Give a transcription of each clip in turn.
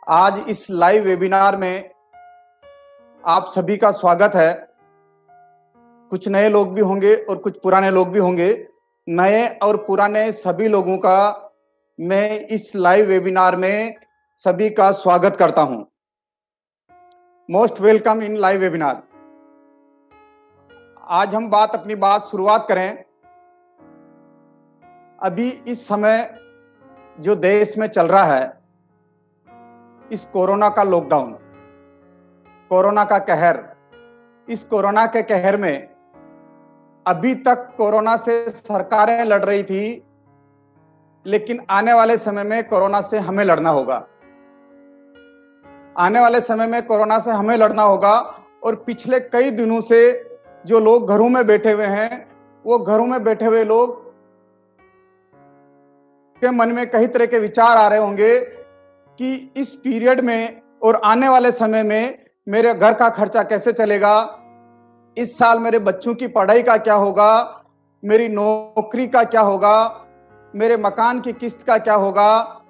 आज इस live webinar में आप सभी का स्वागत है। कुछ नए लोग भी होंगे और कुछ पुराने लोग भी होंगे। नए और पुराने सभी लोगों का मैं इस लाइव वेबिनार में सभी का स्वागत करता हूं। Most welcome in live webinar. आज हम अपनी बात शुरुआत करें। अभी इस समय जो देश में चल रहा है, इस कोरोना का लॉकडाउन, कोरोना का कहर, इस कोरोना के कहर में अभी तक कोरोना से सरकारें लड़ रही थी, लेकिन आने वाले समय में कोरोना से हमें लड़ना होगा। आने वाले समय में कोरोना से हमें लड़ना होगा। और पिछले कई दिनों से जो लोग घरों में बैठे हुए हैं, वो घरों में बैठे हुए लोग के मन में कई तरह के विचार आ रहे होंगे कि इस पीरियड में और आने वाले समय में मेरे घर का खर्चा कैसे चलेगा, इस साल मेरे बच्चों की पढ़ाई का क्या होगा, मेरी नौकरी का क्या होगा, मेरे मकान की किस्त का क्या होगा,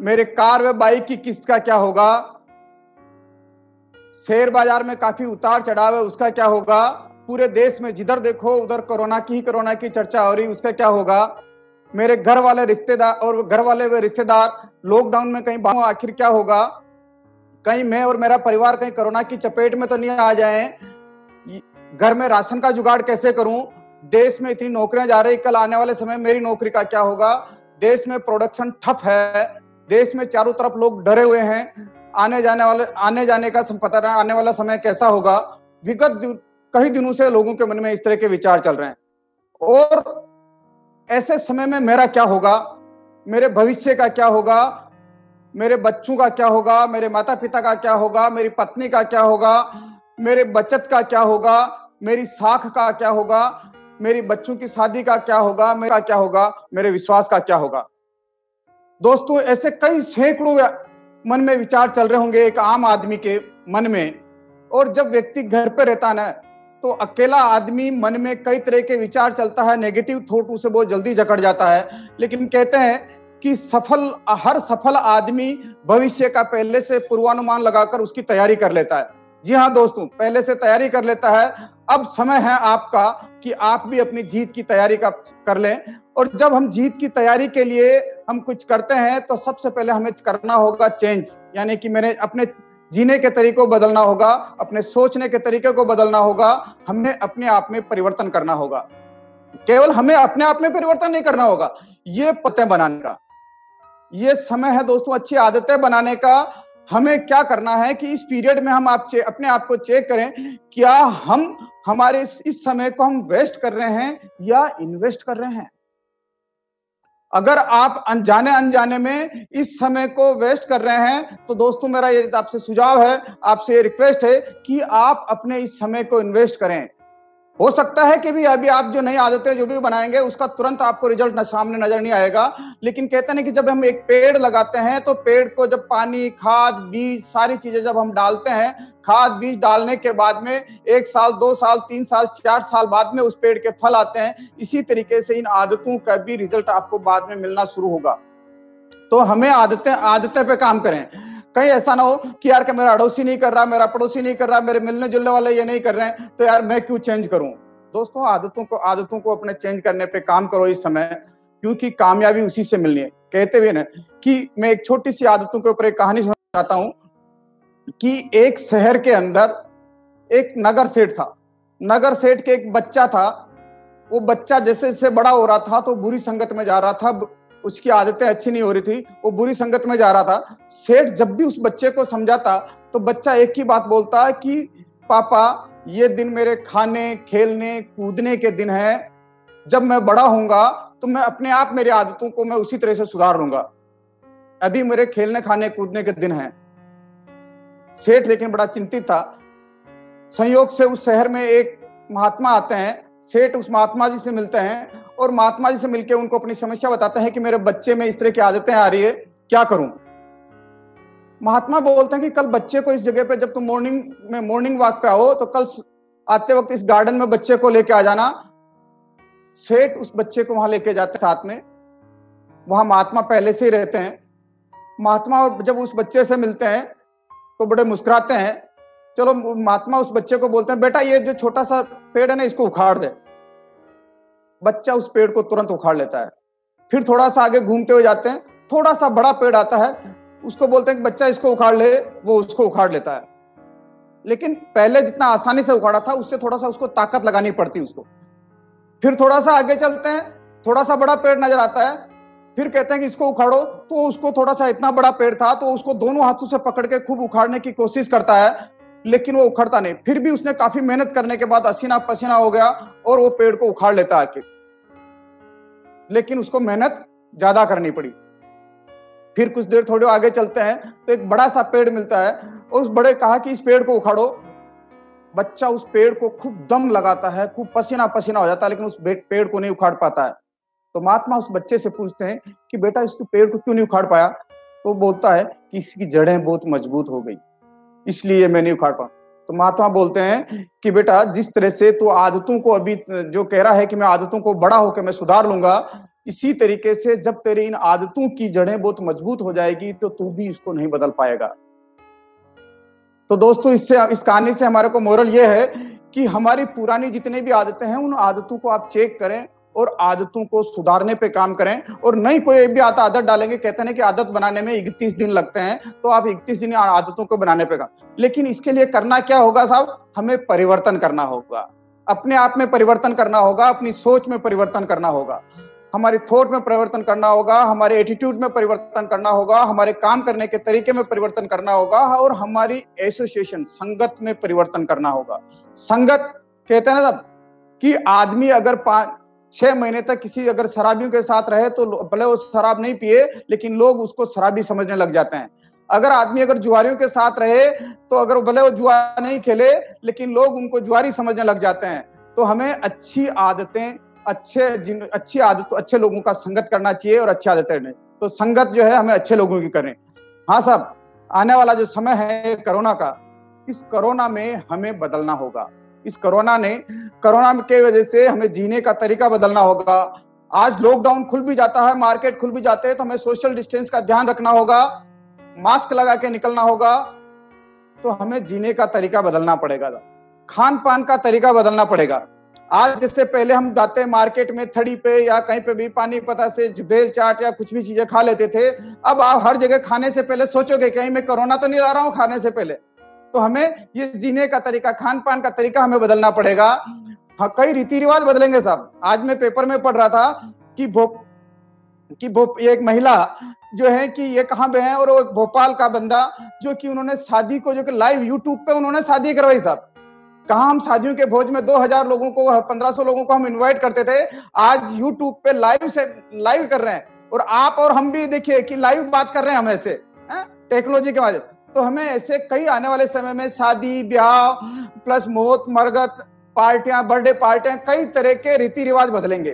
मेरे कार व बाइक की किस्त का क्या होगा, शेयर बाजार में काफी उतार चढ़ाव है उसका क्या होगा। पूरे देश में जिधर देखो उधर कोरोना की चर्चा हो रही, उसका क्या होगा। मेरे घर वाले रिश्तेदार और घर वाले वे रिश्तेदार लॉकडाउन में कहीं बाहर, आखिर क्या होगा। कहीं मैं और मेरा परिवार कहीं कोरोना की चपेट में तो नहीं आ जाए। घर में राशन का जुगाड़ कैसे करूं। देश में इतनी नौकरियां जा रही, कल आने वाले समय मेरी नौकरी का क्या होगा। देश में प्रोडक्शन ठप है, देश में चारों तरफ लोग डरे हुए हैं। आने जाने का पता नहीं आने वाला समय कैसा होगा। विगत कई दिनों से लोगों के मन में इस तरह के विचार चल रहे हैं। और ऐसे समय में मेरा क्या होगा, मेरे भविष्य का क्या होगा, मेरे बच्चों का क्या होगा, मेरे माता पिता का क्या होगा, मेरी पत्नी का क्या होगा, मेरे बचत का क्या होगा, मेरी साख का क्या होगा, मेरी बच्चों की शादी का क्या होगा, मेरा क्या होगा, मेरे विश्वास का क्या होगा। दोस्तों, ऐसे कई सैकड़ों मन में विचार चल रहे होंगे एक आम आदमी के मन में। और जब व्यक्ति घर पे रहता ना, तो अकेला आदमी मन में कई तरह के विचार चलता है, नेगेटिव थॉट उसे बहुत जल्दी जकड़ जाता है। लेकिन कहते हैं कि हर सफल आदमी भविष्य का पहले से पूर्वानुमान लगाकर उसकी तैयारी कर लेता है। जी हाँ दोस्तों, पहले से तैयारी कर लेता है। अब समय है आपका कि आप भी अपनी जीत की तैयारी कर लें। और जब हम जीत की तैयारी के लिए हम कुछ करते हैं, तो सबसे पहले हमें करना होगा चेंज, यानी कि मैंने अपने जीने के तरीकों को बदलना होगा, अपने सोचने के तरीके को बदलना होगा, हमें अपने आप में परिवर्तन करना होगा। केवल हमें अपने आप में परिवर्तन नहीं करना होगा, ये पते बनाने का ये समय है दोस्तों, अच्छी आदतें बनाने का। हमें क्या करना है कि इस पीरियड में हम अपने आप को चेक करें, क्या हम हमारे इस समय को हम वेस्ट कर रहे हैं या इन्वेस्ट कर रहे हैं। अगर आप अनजाने में इस समय को वेस्ट कर रहे हैं, तो दोस्तों मेरा ये आपसे सुझाव है, आपसे ये रिक्वेस्ट है कि आप अपने इस समय को इन्वेस्ट करें। हो सकता है कि भी अभी आप जो नई आदतें जो भी बनाएंगे, उसका तुरंत आपको रिजल्ट सामने नजर नहीं आएगा। लेकिन कहते हैं कि जब हम एक पेड़ लगाते हैं, तो पेड़ को जब पानी, खाद, बीज, सारी चीजें जब हम डालते हैं, खाद बीज डालने के बाद में 1 साल, 2 साल, 3 साल, 4 साल बाद में उस पेड़ के फल आते हैं। इसी तरीके से इन आदतों का भी रिजल्ट आपको बाद में मिलना शुरू होगा। तो हमें आदतें पे काम करें। कहीं ऐसा ना हो कि यार मेरा अड़ोसी नहीं कर रहा, मेरा पड़ोसी नहीं कर रहा, मेरे मिलने जुलने वाले ये नहीं कर रहे हैं, तो यार मैं क्यों चेंज करूं। दोस्तों, आदतों को अपने चेंज करने पे काम करो इस समय, क्योंकि कामयाबी उसी से मिलनी है। कहते हुए ना कि मैं एक छोटी सी आदतों के ऊपर एक कहानी सुनाना चाहता हूं कि एक शहर के अंदर एक नगर सेठ था। नगर सेठ के एक बच्चा था। वो बच्चा जैसे जैसे बड़ा हो रहा था, तो बुरी संगत में जा रहा था। उसकी आदतें अच्छी नहीं हो रही थी, वो बुरी संगत में जा रहा था। सेठ जब भी उस बच्चे को समझाता, तो बच्चा एक ही बात बोलता है कि पापा, ये दिन मेरे खाने, खेलने, कूदने के दिन है। जब मैं बड़ा होऊंगा, तो मैं अपने आप मेरी आदतों को मैं उसी तरह से सुधार लूंगा। अभी मेरे खेलने, खाने, कूदने के दिन हैं। सेठ लेकिन बड़ा चिंतित था। संयोग से उस शहर में एक महात्मा आते हैं। सेठ उस महात्मा जी से मिलते हैं और महात्मा जी से मिलकर उनको अपनी समस्या बताते हैं कि मेरे बच्चे में इस तरह की आदतें आ रही है, क्या करूं। महात्मा बोलते हैं कि कल बच्चे को इस जगह पे, जब तुम मॉर्निंग वॉक पे आओ, तो कल आते वक्त इस गार्डन में बच्चे को लेके आ जाना। सेठ उस बच्चे को वहां लेके जाते साथ में। वहां महात्मा पहले से ही रहते हैं। महात्मा जब उस बच्चे से मिलते हैं तो बड़े मुस्कुराते हैं। चलो महात्मा उस बच्चे को बोलते हैं, बेटा ये जो छोटा सा पेड़ है ना, इसको उखाड़ दे। बच्चा उस पेड़ को तुरंत उखाड़ लेता है। फिर थोड़ा सा आगे घूमते हुए जाते हैं, थोड़ा सा बड़ा पेड़ आता है, उसको बोलते हैं कि बच्चा इसको उखाड़ ले, वो उसको उखाड़ लेता है। लेकिन पहले जितना आसानी से उखाड़ा था, उससे थोड़ा सा उसको ताकत लगानी पड़ती उसको। फिर थोड़ा सा आगे चलते हैं, थोड़ा सा बड़ा पेड़ नजर आता है, फिर कहते हैं कि इसको उखाड़ो, तो उसको थोड़ा सा इतना बड़ा पेड़ था तो उसको दोनों हाथों से पकड़ के खूब उखाड़ने की कोशिश करता है, लेकिन वो उखड़ता नहीं। फिर भी उसने काफी मेहनत करने के बाद पसीना पसीना हो गया और वो पेड़ को उखाड़ लेता है, लेकिन उसको मेहनत ज्यादा करनी पड़ी। फिर कुछ देर थोड़े आगे चलते हैं तो एक बड़ा सा पेड़ मिलता है और उस बड़े कहा कि इस पेड़ को उखाड़ो। बच्चा उस पेड़ को खूब दम लगाता है, खूब पसीना पसीना हो जाता है, लेकिन उस पेड़ को नहीं उखाड़ पाता है। तो महात्मा उस बच्चे से पूछते हैं कि बेटा इस पेड़ को क्यों नहीं उखाड़ पाया? तो बोलता है कि इसकी जड़ें बहुत मजबूत हो गई, इसलिए मैं नहीं उखाड़ पाऊं। तो महात्मा बोलते हैं कि बेटा जिस तरह से तू आदतों को अभी जो कह रहा है कि मैं आदतों को बड़ा होकर मैं सुधार लूंगा, इसी तरीके से जब तेरी इन आदतों की जड़ें बहुत मजबूत हो जाएगी तो तू भी इसको नहीं बदल पाएगा। तो दोस्तों इस कहानी से हमारे को मोरल ये है कि हमारी पुरानी जितनी भी आदतें हैं उन आदतों को आप चेक करें और आदतों को सुधारने पे काम करें, और नई कोई भी आदत डालेंगे। कहते हैं कि आदत बनाने में 31 दिन लगते हैं, तो आप 31 दिन आदतों को बनाने पे काम। लेकिन इसके लिए करना क्या होगा साहब? हमें परिवर्तन करना होगा, अपने आप में परिवर्तन करना होगा, अपनी सोच में परिवर्तन करना होगा, हमारी थॉट में परिवर्तन करना होगा, हमारे एटीट्यूड में परिवर्तन करना होगा, हमारे काम करने के तरीके में परिवर्तन करना होगा, और हमारी एसोसिएशन संगत में परिवर्तन करना होगा। संगत कहते हैं ना साहब कि आदमी अगर 5-6 महीने तक किसी अगर शराबियों के साथ रहे तो भले वो शराब नहीं पिए, लेकिन लोग उसको शराबी समझने लग जाते हैं। अगर आदमी अगर जुआरियों के साथ रहे तो अगर भले वो जुआ नहीं खेले, लेकिन लोग उनको जुआरी समझने लग जाते हैं। तो हमें अच्छी आदतें, अच्छे लोगों का संगत करना चाहिए और अच्छी आदतें नहीं। तो संगत जो है हमें अच्छे लोगों की करें। हाँ साहब, आने वाला जो समय है कोरोना का, इस कोरोना में हमें बदलना होगा। इस कोरोना के वजह से हमें जीने का तरीका बदलना होगा। आज लॉकडाउन खुल भी जाता है, मार्केट खुल भी जाते हैं, तो हमें सोशल डिस्टेंस का ध्यान रखना होगा, मास्क लगा के निकलना होगा। तो हमें जीने का तरीका बदलना पड़ेगा, खान पान का तरीका बदलना पड़ेगा। आज जैसे पहले हम जाते मार्केट में थड़ी पे या कहीं पे भी पानी पता से बेल चाट या कुछ भी चीजें खा लेते थे, अब आप हर जगह खाने से पहले सोचोगे कहीं मैं कोरोना तो नहीं ला रहा हूं खाने से पहले। तो हमें ये जीने का तरीका, खान पान का तरीका हमें बदलना पड़ेगा। हाँ, कई रीति रिवाज बदलेंगे साहब। आज मैं पेपर में पढ़ रहा था कि ये एक महिला जो है कि ये कहाँ पे है, और वो भोपाल का बंदा जो कि उन्होंने शादी को जो कि लाइव यूट्यूब पे उन्होंने शादी करवाई साहब। कहा हम शादियों के भोज में 2000 लोगों को, 1500 लोगों को हम इनवाइट करते थे, आज यूट्यूब पे लाइव कर रहे हैं। और आप और हम भी देखिए कि लाइव बात कर रहे हैं हम ऐसे टेक्नोलॉजी के माध्यम। तो हमें ऐसे कई आने वाले समय में शादी ब्याह प्लस मौत मरगत पार्टियां, बर्थडे पार्टियां, कई तरह के रीति रिवाज बदलेंगे।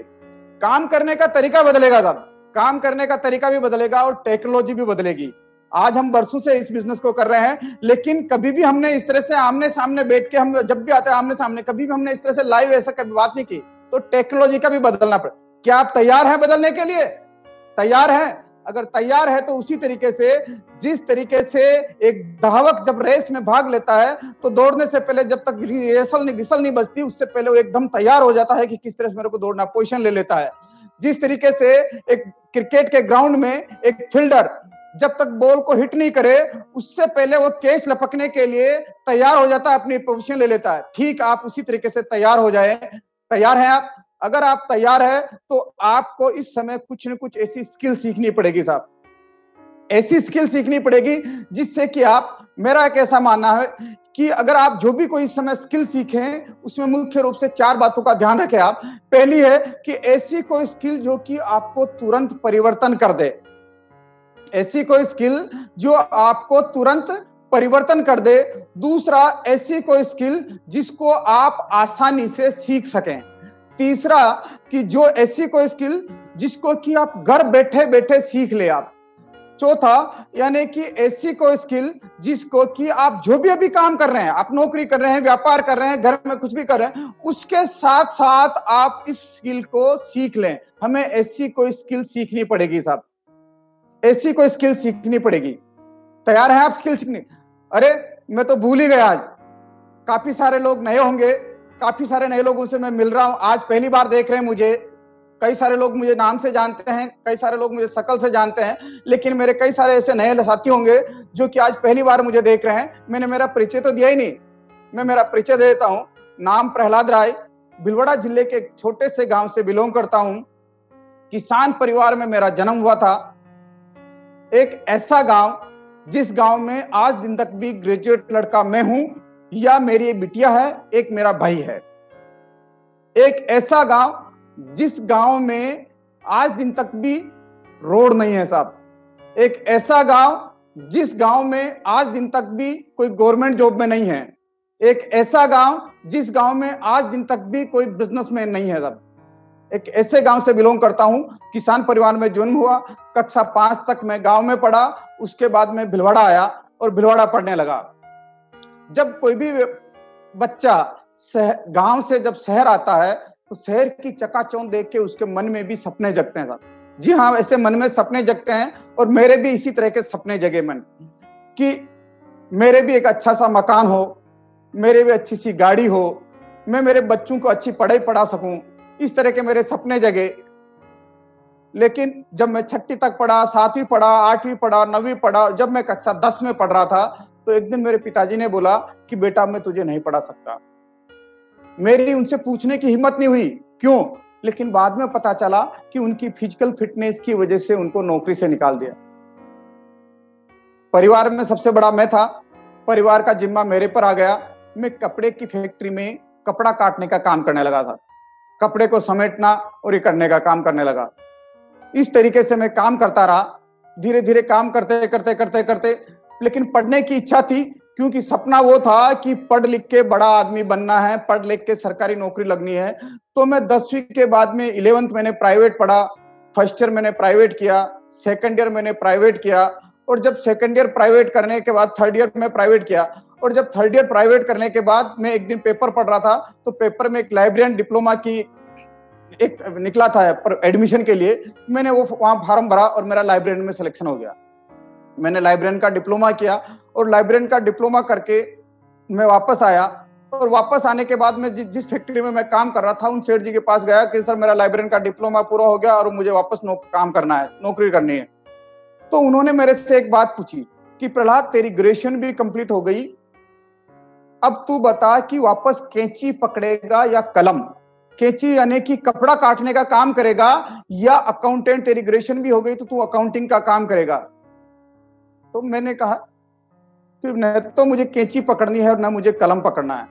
काम करने का तरीका बदलेगा साहब, काम करने का तरीका भी बदलेगा और टेक्नोलॉजी भी बदलेगी। आज हम बरसों से इस बिजनेस को कर रहे हैं, लेकिन कभी भी हमने इस तरह से आमने सामने बैठ के, हम जब भी आते हैं आमने सामने, कभी भी हमने इस तरह से लाइव ऐसा कभी बात नहीं की। तो टेक्नोलॉजी का भी बदलना पड़े। क्या आप तैयार हैं बदलने के लिए? तैयार हैं? अगर तैयार है तो उसी तरीके से, जिस तरीके से एक धावक जब रेस में भाग लेता है तो दौड़ने से पहले जब तक विसल नहीं बजती, उससे पहले वो एकदम तैयार हो जाता है कि किस तरह से मेरे को दौड़ना, पोजीशन ले लेता है। जिस तरीके से एक क्रिकेट के ग्राउंड में एक फील्डर जब तक बॉल को हिट नहीं करे, उससे पहले वो कैच लपकने के लिए तैयार हो जाता है, अपनी पोजीशन ले लेता है। ठीक आप उसी तरीके से तैयार हो जाए। तैयार हैं आप? अगर आप तैयार है तो आपको इस समय कुछ न कुछ ऐसी स्किल सीखनी पड़ेगी साहब, ऐसी स्किल सीखनी पड़ेगी जिससे कि आप, मेरा एक ऐसा मानना है कि अगर आप जो भी कोई इस समय स्किल सीखें, उसमें मुख्य रूप से 4 बातों का ध्यान रखें आप। पहली है कि ऐसी कोई स्किल जो कि आपको तुरंत परिवर्तन कर दे, ऐसी कोई स्किल जो आपको तुरंत परिवर्तन कर दे। दूसरा, ऐसी कोई स्किल जिसको आप आसानी से सीख सकें। तीसरा, कि जो ऐसी कोई स्किल जिसको कि आप घर बैठे बैठे सीख ले आप। चौथा, यानी कि ऐसी कोई स्किल जिसको कि आप जो भी अभी काम कर रहे हैं, आप नौकरी कर रहे हैं, व्यापार कर रहे हैं, घर में कुछ भी कर रहे हैं, उसके साथ साथ आप इस स्किल को सीख लें। हमें ऐसी कोई स्किल सीखनी पड़ेगी साहब, ऐसी कोई स्किल सीखनी पड़ेगी। तैयार हैं आप स्किल सीखने? अरे मैं तो भूल ही गया, आज काफी सारे लोग नए होंगे, काफी सारे नए लोगों से मैं मिल रहा हूं, आज पहली बार देख रहे हैं मुझे। कई सारे लोग मुझे नाम से जानते हैं, कई सारे लोग मुझे शक्ल से जानते हैं, लेकिन मेरे कई सारे ऐसे नए साथी होंगे जो कि आज पहली बार मुझे देख रहे हैं। मैंने मेरा परिचय तो दिया ही नहीं। मैं मेरा परिचय दे देता हूं। नाम प्रहलाद राय, भिलवाड़ा जिले के एक छोटे से गांव से बिलोंग करता हूं। किसान परिवार में मेरा जन्म हुआ था। एक ऐसा गांव जिस गांव में आज दिन तक भी ग्रेजुएट लड़का मैं हूं, या मेरी एक बिटिया है, एक मेरा भाई है। एक ऐसा गांव जिस गांव में आज दिन तक भी रोड नहीं है साहब। एक ऐसा गांव जिस गांव में आज दिन तक भी कोई गवर्नमेंट जॉब में नहीं है। एक ऐसा गांव जिस गांव में आज दिन तक भी कोई बिजनेसमैन नहीं है साहब। एक ऐसे गांव से बिलोंग करता हूं। किसान परिवार में जन्म हुआ। कक्षा 5 तक मैं गांव में पढ़ा। उसके बाद मैं भिलवाड़ा आया और भिलवाड़ा पढ़ने लगा। जब कोई भी बच्चा गांव से जब शहर आता है तो शहर की चकाचौंध देख के उसके मन में भी सपने जगते हैं साहब। जी हाँ, ऐसे मन में सपने जगते हैं और मेरे भी इसी तरह के सपने जगे मन कि मेरे भी एक अच्छा सा मकान हो, मेरे भी अच्छी सी गाड़ी हो, मैं मेरे बच्चों को अच्छी पढ़ाई पढ़ा सकूं। इस तरह के मेरे सपने जगे। लेकिन जब मैं 6ठी तक पढ़ा, 7वीं पढ़ा, 8वीं पढ़ा, 9वीं पढ़ा, जब मैं कक्षा 10 में पढ़ रहा था तो एक दिन मेरे पिताजी ने बोला कि बेटा मैं तुझे नहीं पढ़ा सकता। मेरी उनसे पूछने की हिम्मत नहीं हुई क्यों, लेकिन बाद में पता चला कि उनकी फिजिकल फिटनेस की वजह से उनको नौकरी से निकाल दिया। परिवार में सबसे बड़ा मैं था। परिवार का जिम्मा मेरे पर आ गया। मैं कपड़े की फैक्ट्री में कपड़ा काटने का काम करने लगा था। कपड़े को समेटना और ये करने का काम करने लगा। इस तरीके से मैं काम करता रहा। धीरे धीरे काम करते करते करते करते लेकिन पढ़ने की इच्छा थी, क्योंकि सपना वो था कि पढ़ लिख के बड़ा आदमी बनना है, पढ़ लिख के सरकारी नौकरी लगनी है। तो मैं 10वीं के बाद में 11th मैंने प्राइवेट पढ़ा। फर्स्ट ईयर मैंने प्राइवेट किया, सेकंड ईयर मैंने प्राइवेट किया, और जब सेकंड ईयर प्राइवेट करने के बाद थर्ड ईयर में प्राइवेट किया। और जब थर्ड ईयर प्राइवेट करने के बाद मैं एक दिन पेपर पढ़ रहा था, तो पेपर में एक लाइब्रेरियन डिप्लोमा की एक निकला था एडमिशन के लिए। मैंने वो वहां फॉर्म भरा और मेरा लाइब्रेरियन में सिलेक्शन हो गया। मैंने लाइब्रेरियन का डिप्लोमा किया और लाइब्रेरियन का डिप्लोमा करके मैं वापस आया। और वापस आने के बाद में जिस फैक्ट्री में मैं काम कर रहा था, उन सेठ जी के पास गया कि सर मेरा लाइब्रेरियन का डिप्लोमा पूरा हो गया और मुझे वापस काम करना है, नौकरी करनी है। तो उन्होंने मेरे से एक बात पूछी कि प्रहलाद तेरी ग्रेजुएशन भी कंप्लीट हो गई, अब तू बता कि वापस कैंची पकड़ेगा या कलम? कैंची यानी कि कपड़ा काटने का काम करेगा, या अकाउंटेंट, तेरी ग्रेजुएशन भी हो गई तो तू अकाउंटिंग का काम करेगा? तो मैंने कहा कि न तो मुझे कैंची पकड़नी है और न मुझे कलम पकड़ना है,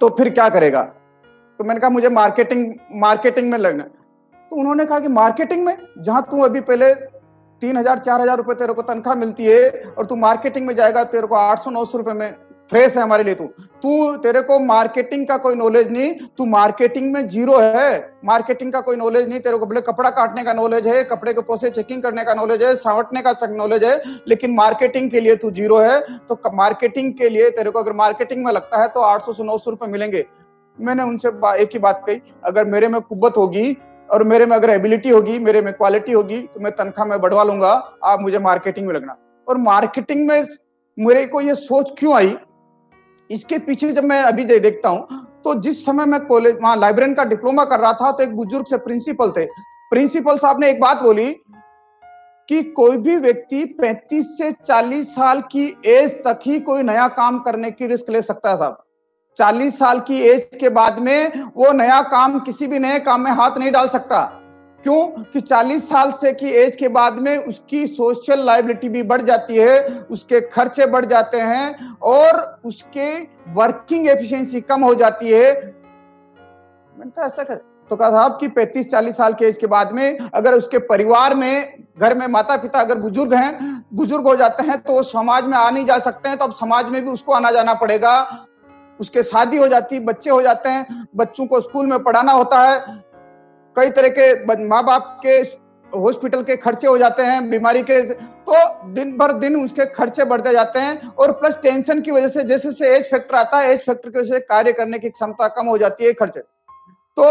तो फिर क्या करेगा? तो मैंने कहा मुझे मार्केटिंग में लगना है। तो उन्होंने कहा कि मार्केटिंग में, जहां तू अभी पहले 3,000-4,000 रुपए तेरे को तनख्वाह मिलती है और तू मार्केटिंग में जाएगा, तेरे को 800-900 रुपए में फ्रेश है हमारे लिए। तेरे को मार्केटिंग का कोई नॉलेज नहीं, तू मार्केटिंग में जीरो है। मार्केटिंग का कोई नॉलेज नहीं तेरे को। बोले कपड़ा काटने का नॉलेज है, कपड़े के प्रोसेस चेकिंग करने का नॉलेज है, सावटने का नॉलेज है, लेकिन मार्केटिंग के लिए तू जीरो है। तो मार्केटिंग के लिए तेरे को अगर मार्केटिंग में लगता है तो 800 से 900 रुपए मिलेंगे। मैंने उनसे एक ही बात कही, अगर मेरे में कुव्वत होगी और मेरे में अगर एबिलिटी होगी, मेरे में क्वालिटी होगी, तो मैं तनख्वाह में बढ़वा लूंगा, आप मुझे मार्केटिंग में लगना। और मार्केटिंग में मेरे को ये सोच क्यों आई, इसके पीछे जब मैं अभी देखता हूं, तो जिस समय मैं कॉलेज वहां लाइब्रेरियन का डिप्लोमा कर रहा था, तो एक बुजुर्ग से प्रिंसिपल थे। प्रिंसिपल साहब ने एक बात बोली कि कोई भी व्यक्ति 35 से 40 साल की एज तक ही कोई नया काम करने की रिस्क ले सकता है साहब। 40 साल की एज के बाद में वो नया काम, किसी भी नए काम में हाथ नहीं डाल सकता। क्यों? कि 40 साल से की एज के बाद में उसकी सोशल लायबिलिटी भी बढ़ जाती है, उसके खर्चे बढ़ जाते हैं और उसके वर्किंग एफिशिएंसी कम हो जाती है। मैंने कहा ऐसा कर, तो कहा साहब कि 35-40 साल के एज के बाद में अगर उसके परिवार में, घर में माता पिता अगर बुजुर्ग हो जाते हैं, तो वो समाज में आ नहीं जा सकते हैं, तो अब समाज में भी उसको आना जाना पड़ेगा। उसके शादी हो जाती, बच्चे हो जाते हैं, बच्चों को स्कूल में पढ़ाना होता है, कई तरह के माँ बाप के हॉस्पिटल के खर्चे हो जाते हैं, बीमारी के, तो दिन भर दिन उसके खर्चे बढ़ते जाते हैं। और प्लस टेंशन की वजह से जैसे एज फैक्टर आता है, एज फैक्टर की वजह से कार्य करने की क्षमता कम हो जाती है, खर्चे। तो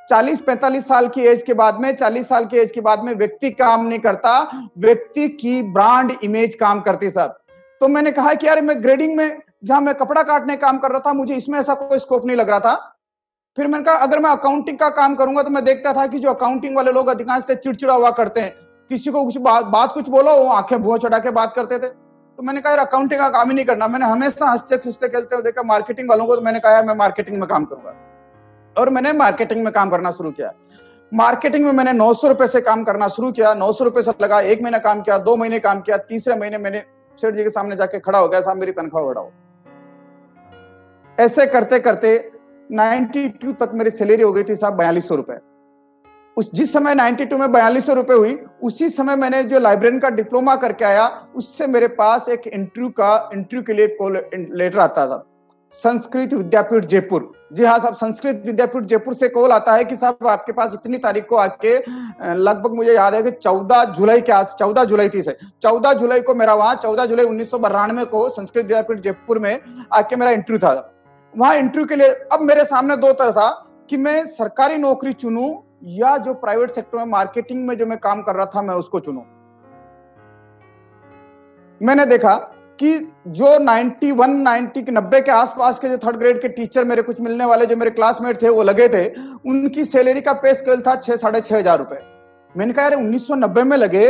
40-45 साल की एज के बाद में, 40 साल की एज के बाद में व्यक्ति काम नहीं करता, व्यक्ति की ब्रांड इमेज काम करती साहब। तो मैंने कहा कि यार मैं ग्रेडिंग में जहां मैं कपड़ा काटने काम कर रहा था, मुझे इसमें ऐसा कोई स्कोप नहीं लग रहा था। फिर मैंने कहा अगर मैं अकाउंटिंग का काम करूंगा तो मैं देखता था कि जो अकाउंटिंग वाले लोग अधिकांश से चिड़चिड़ा हुआ करते हैं, किसी को कुछ बात कुछ बोलो वो आंखें भुआ चढ़ा के बात करते थे। तो मैंने कहा यार अकाउंटिंग का काम ही नहीं करना। मैंने हमेशा हंसते खिलते खेलते हुए देखा मार्केटिंग वालों को, तो मैंने कहा यार मैं मार्केटिंग में काम करूंगा और मैंने मार्केटिंग में काम करना शुरू किया। मार्केटिंग में मैंने 900 रुपए से काम करना शुरू किया। 900 रुपए से लगा, 1 महीना काम किया, 2 महीने काम किया, तीसरे महीने मैंने सेठ जी के सामने जाके खड़ा हो गया, साहब मेरी तनख्वाह बढ़ाओ। ऐसे करते करते 92 तक मेरी सैलरी हो गई थी साहब 4200 रुपए। उस जिस समय 92 में 4200 रुपए हुई, उसी समय मैंने जो लाइब्रेरियन का डिप्लोमा करके आया, उससे मेरे पास एक इंटरव्यू के लिए कॉल लेटर आता था, संस्कृत विद्यापीठ जयपुर। जी हाँ साहब, संस्कृत विद्यापीठ जयपुर से कॉल आता है कि साहब आपके पास इतनी तारीख को आके, लगभग मुझे याद है कि 14 जुलाई के आस 14 जुलाई थी से 14 जुलाई को मेरा वहां 14 जुलाई 1992 को संस्कृत विद्यापीठ जयपुर में आके मेरा इंटरव्यू था। वहां इंटरव्यू के लिए अब मेरे सामने दो तरह था कि मैं सरकारी नौकरी चुनूं या जो प्राइवेट सेक्टर में मार्केटिंग में जो मैं काम कर रहा था मैं उसको चुनूं। मैंने देखा कि जो 90 के आसपास के जो थर्ड ग्रेड के टीचर मेरे कुछ मिलने वाले जो मेरे क्लासमेट थे वो लगे थे, उनकी सैलरी का पे स्केल था 6-6.5 रुपए। मैंने कहा यार 1990 में लगे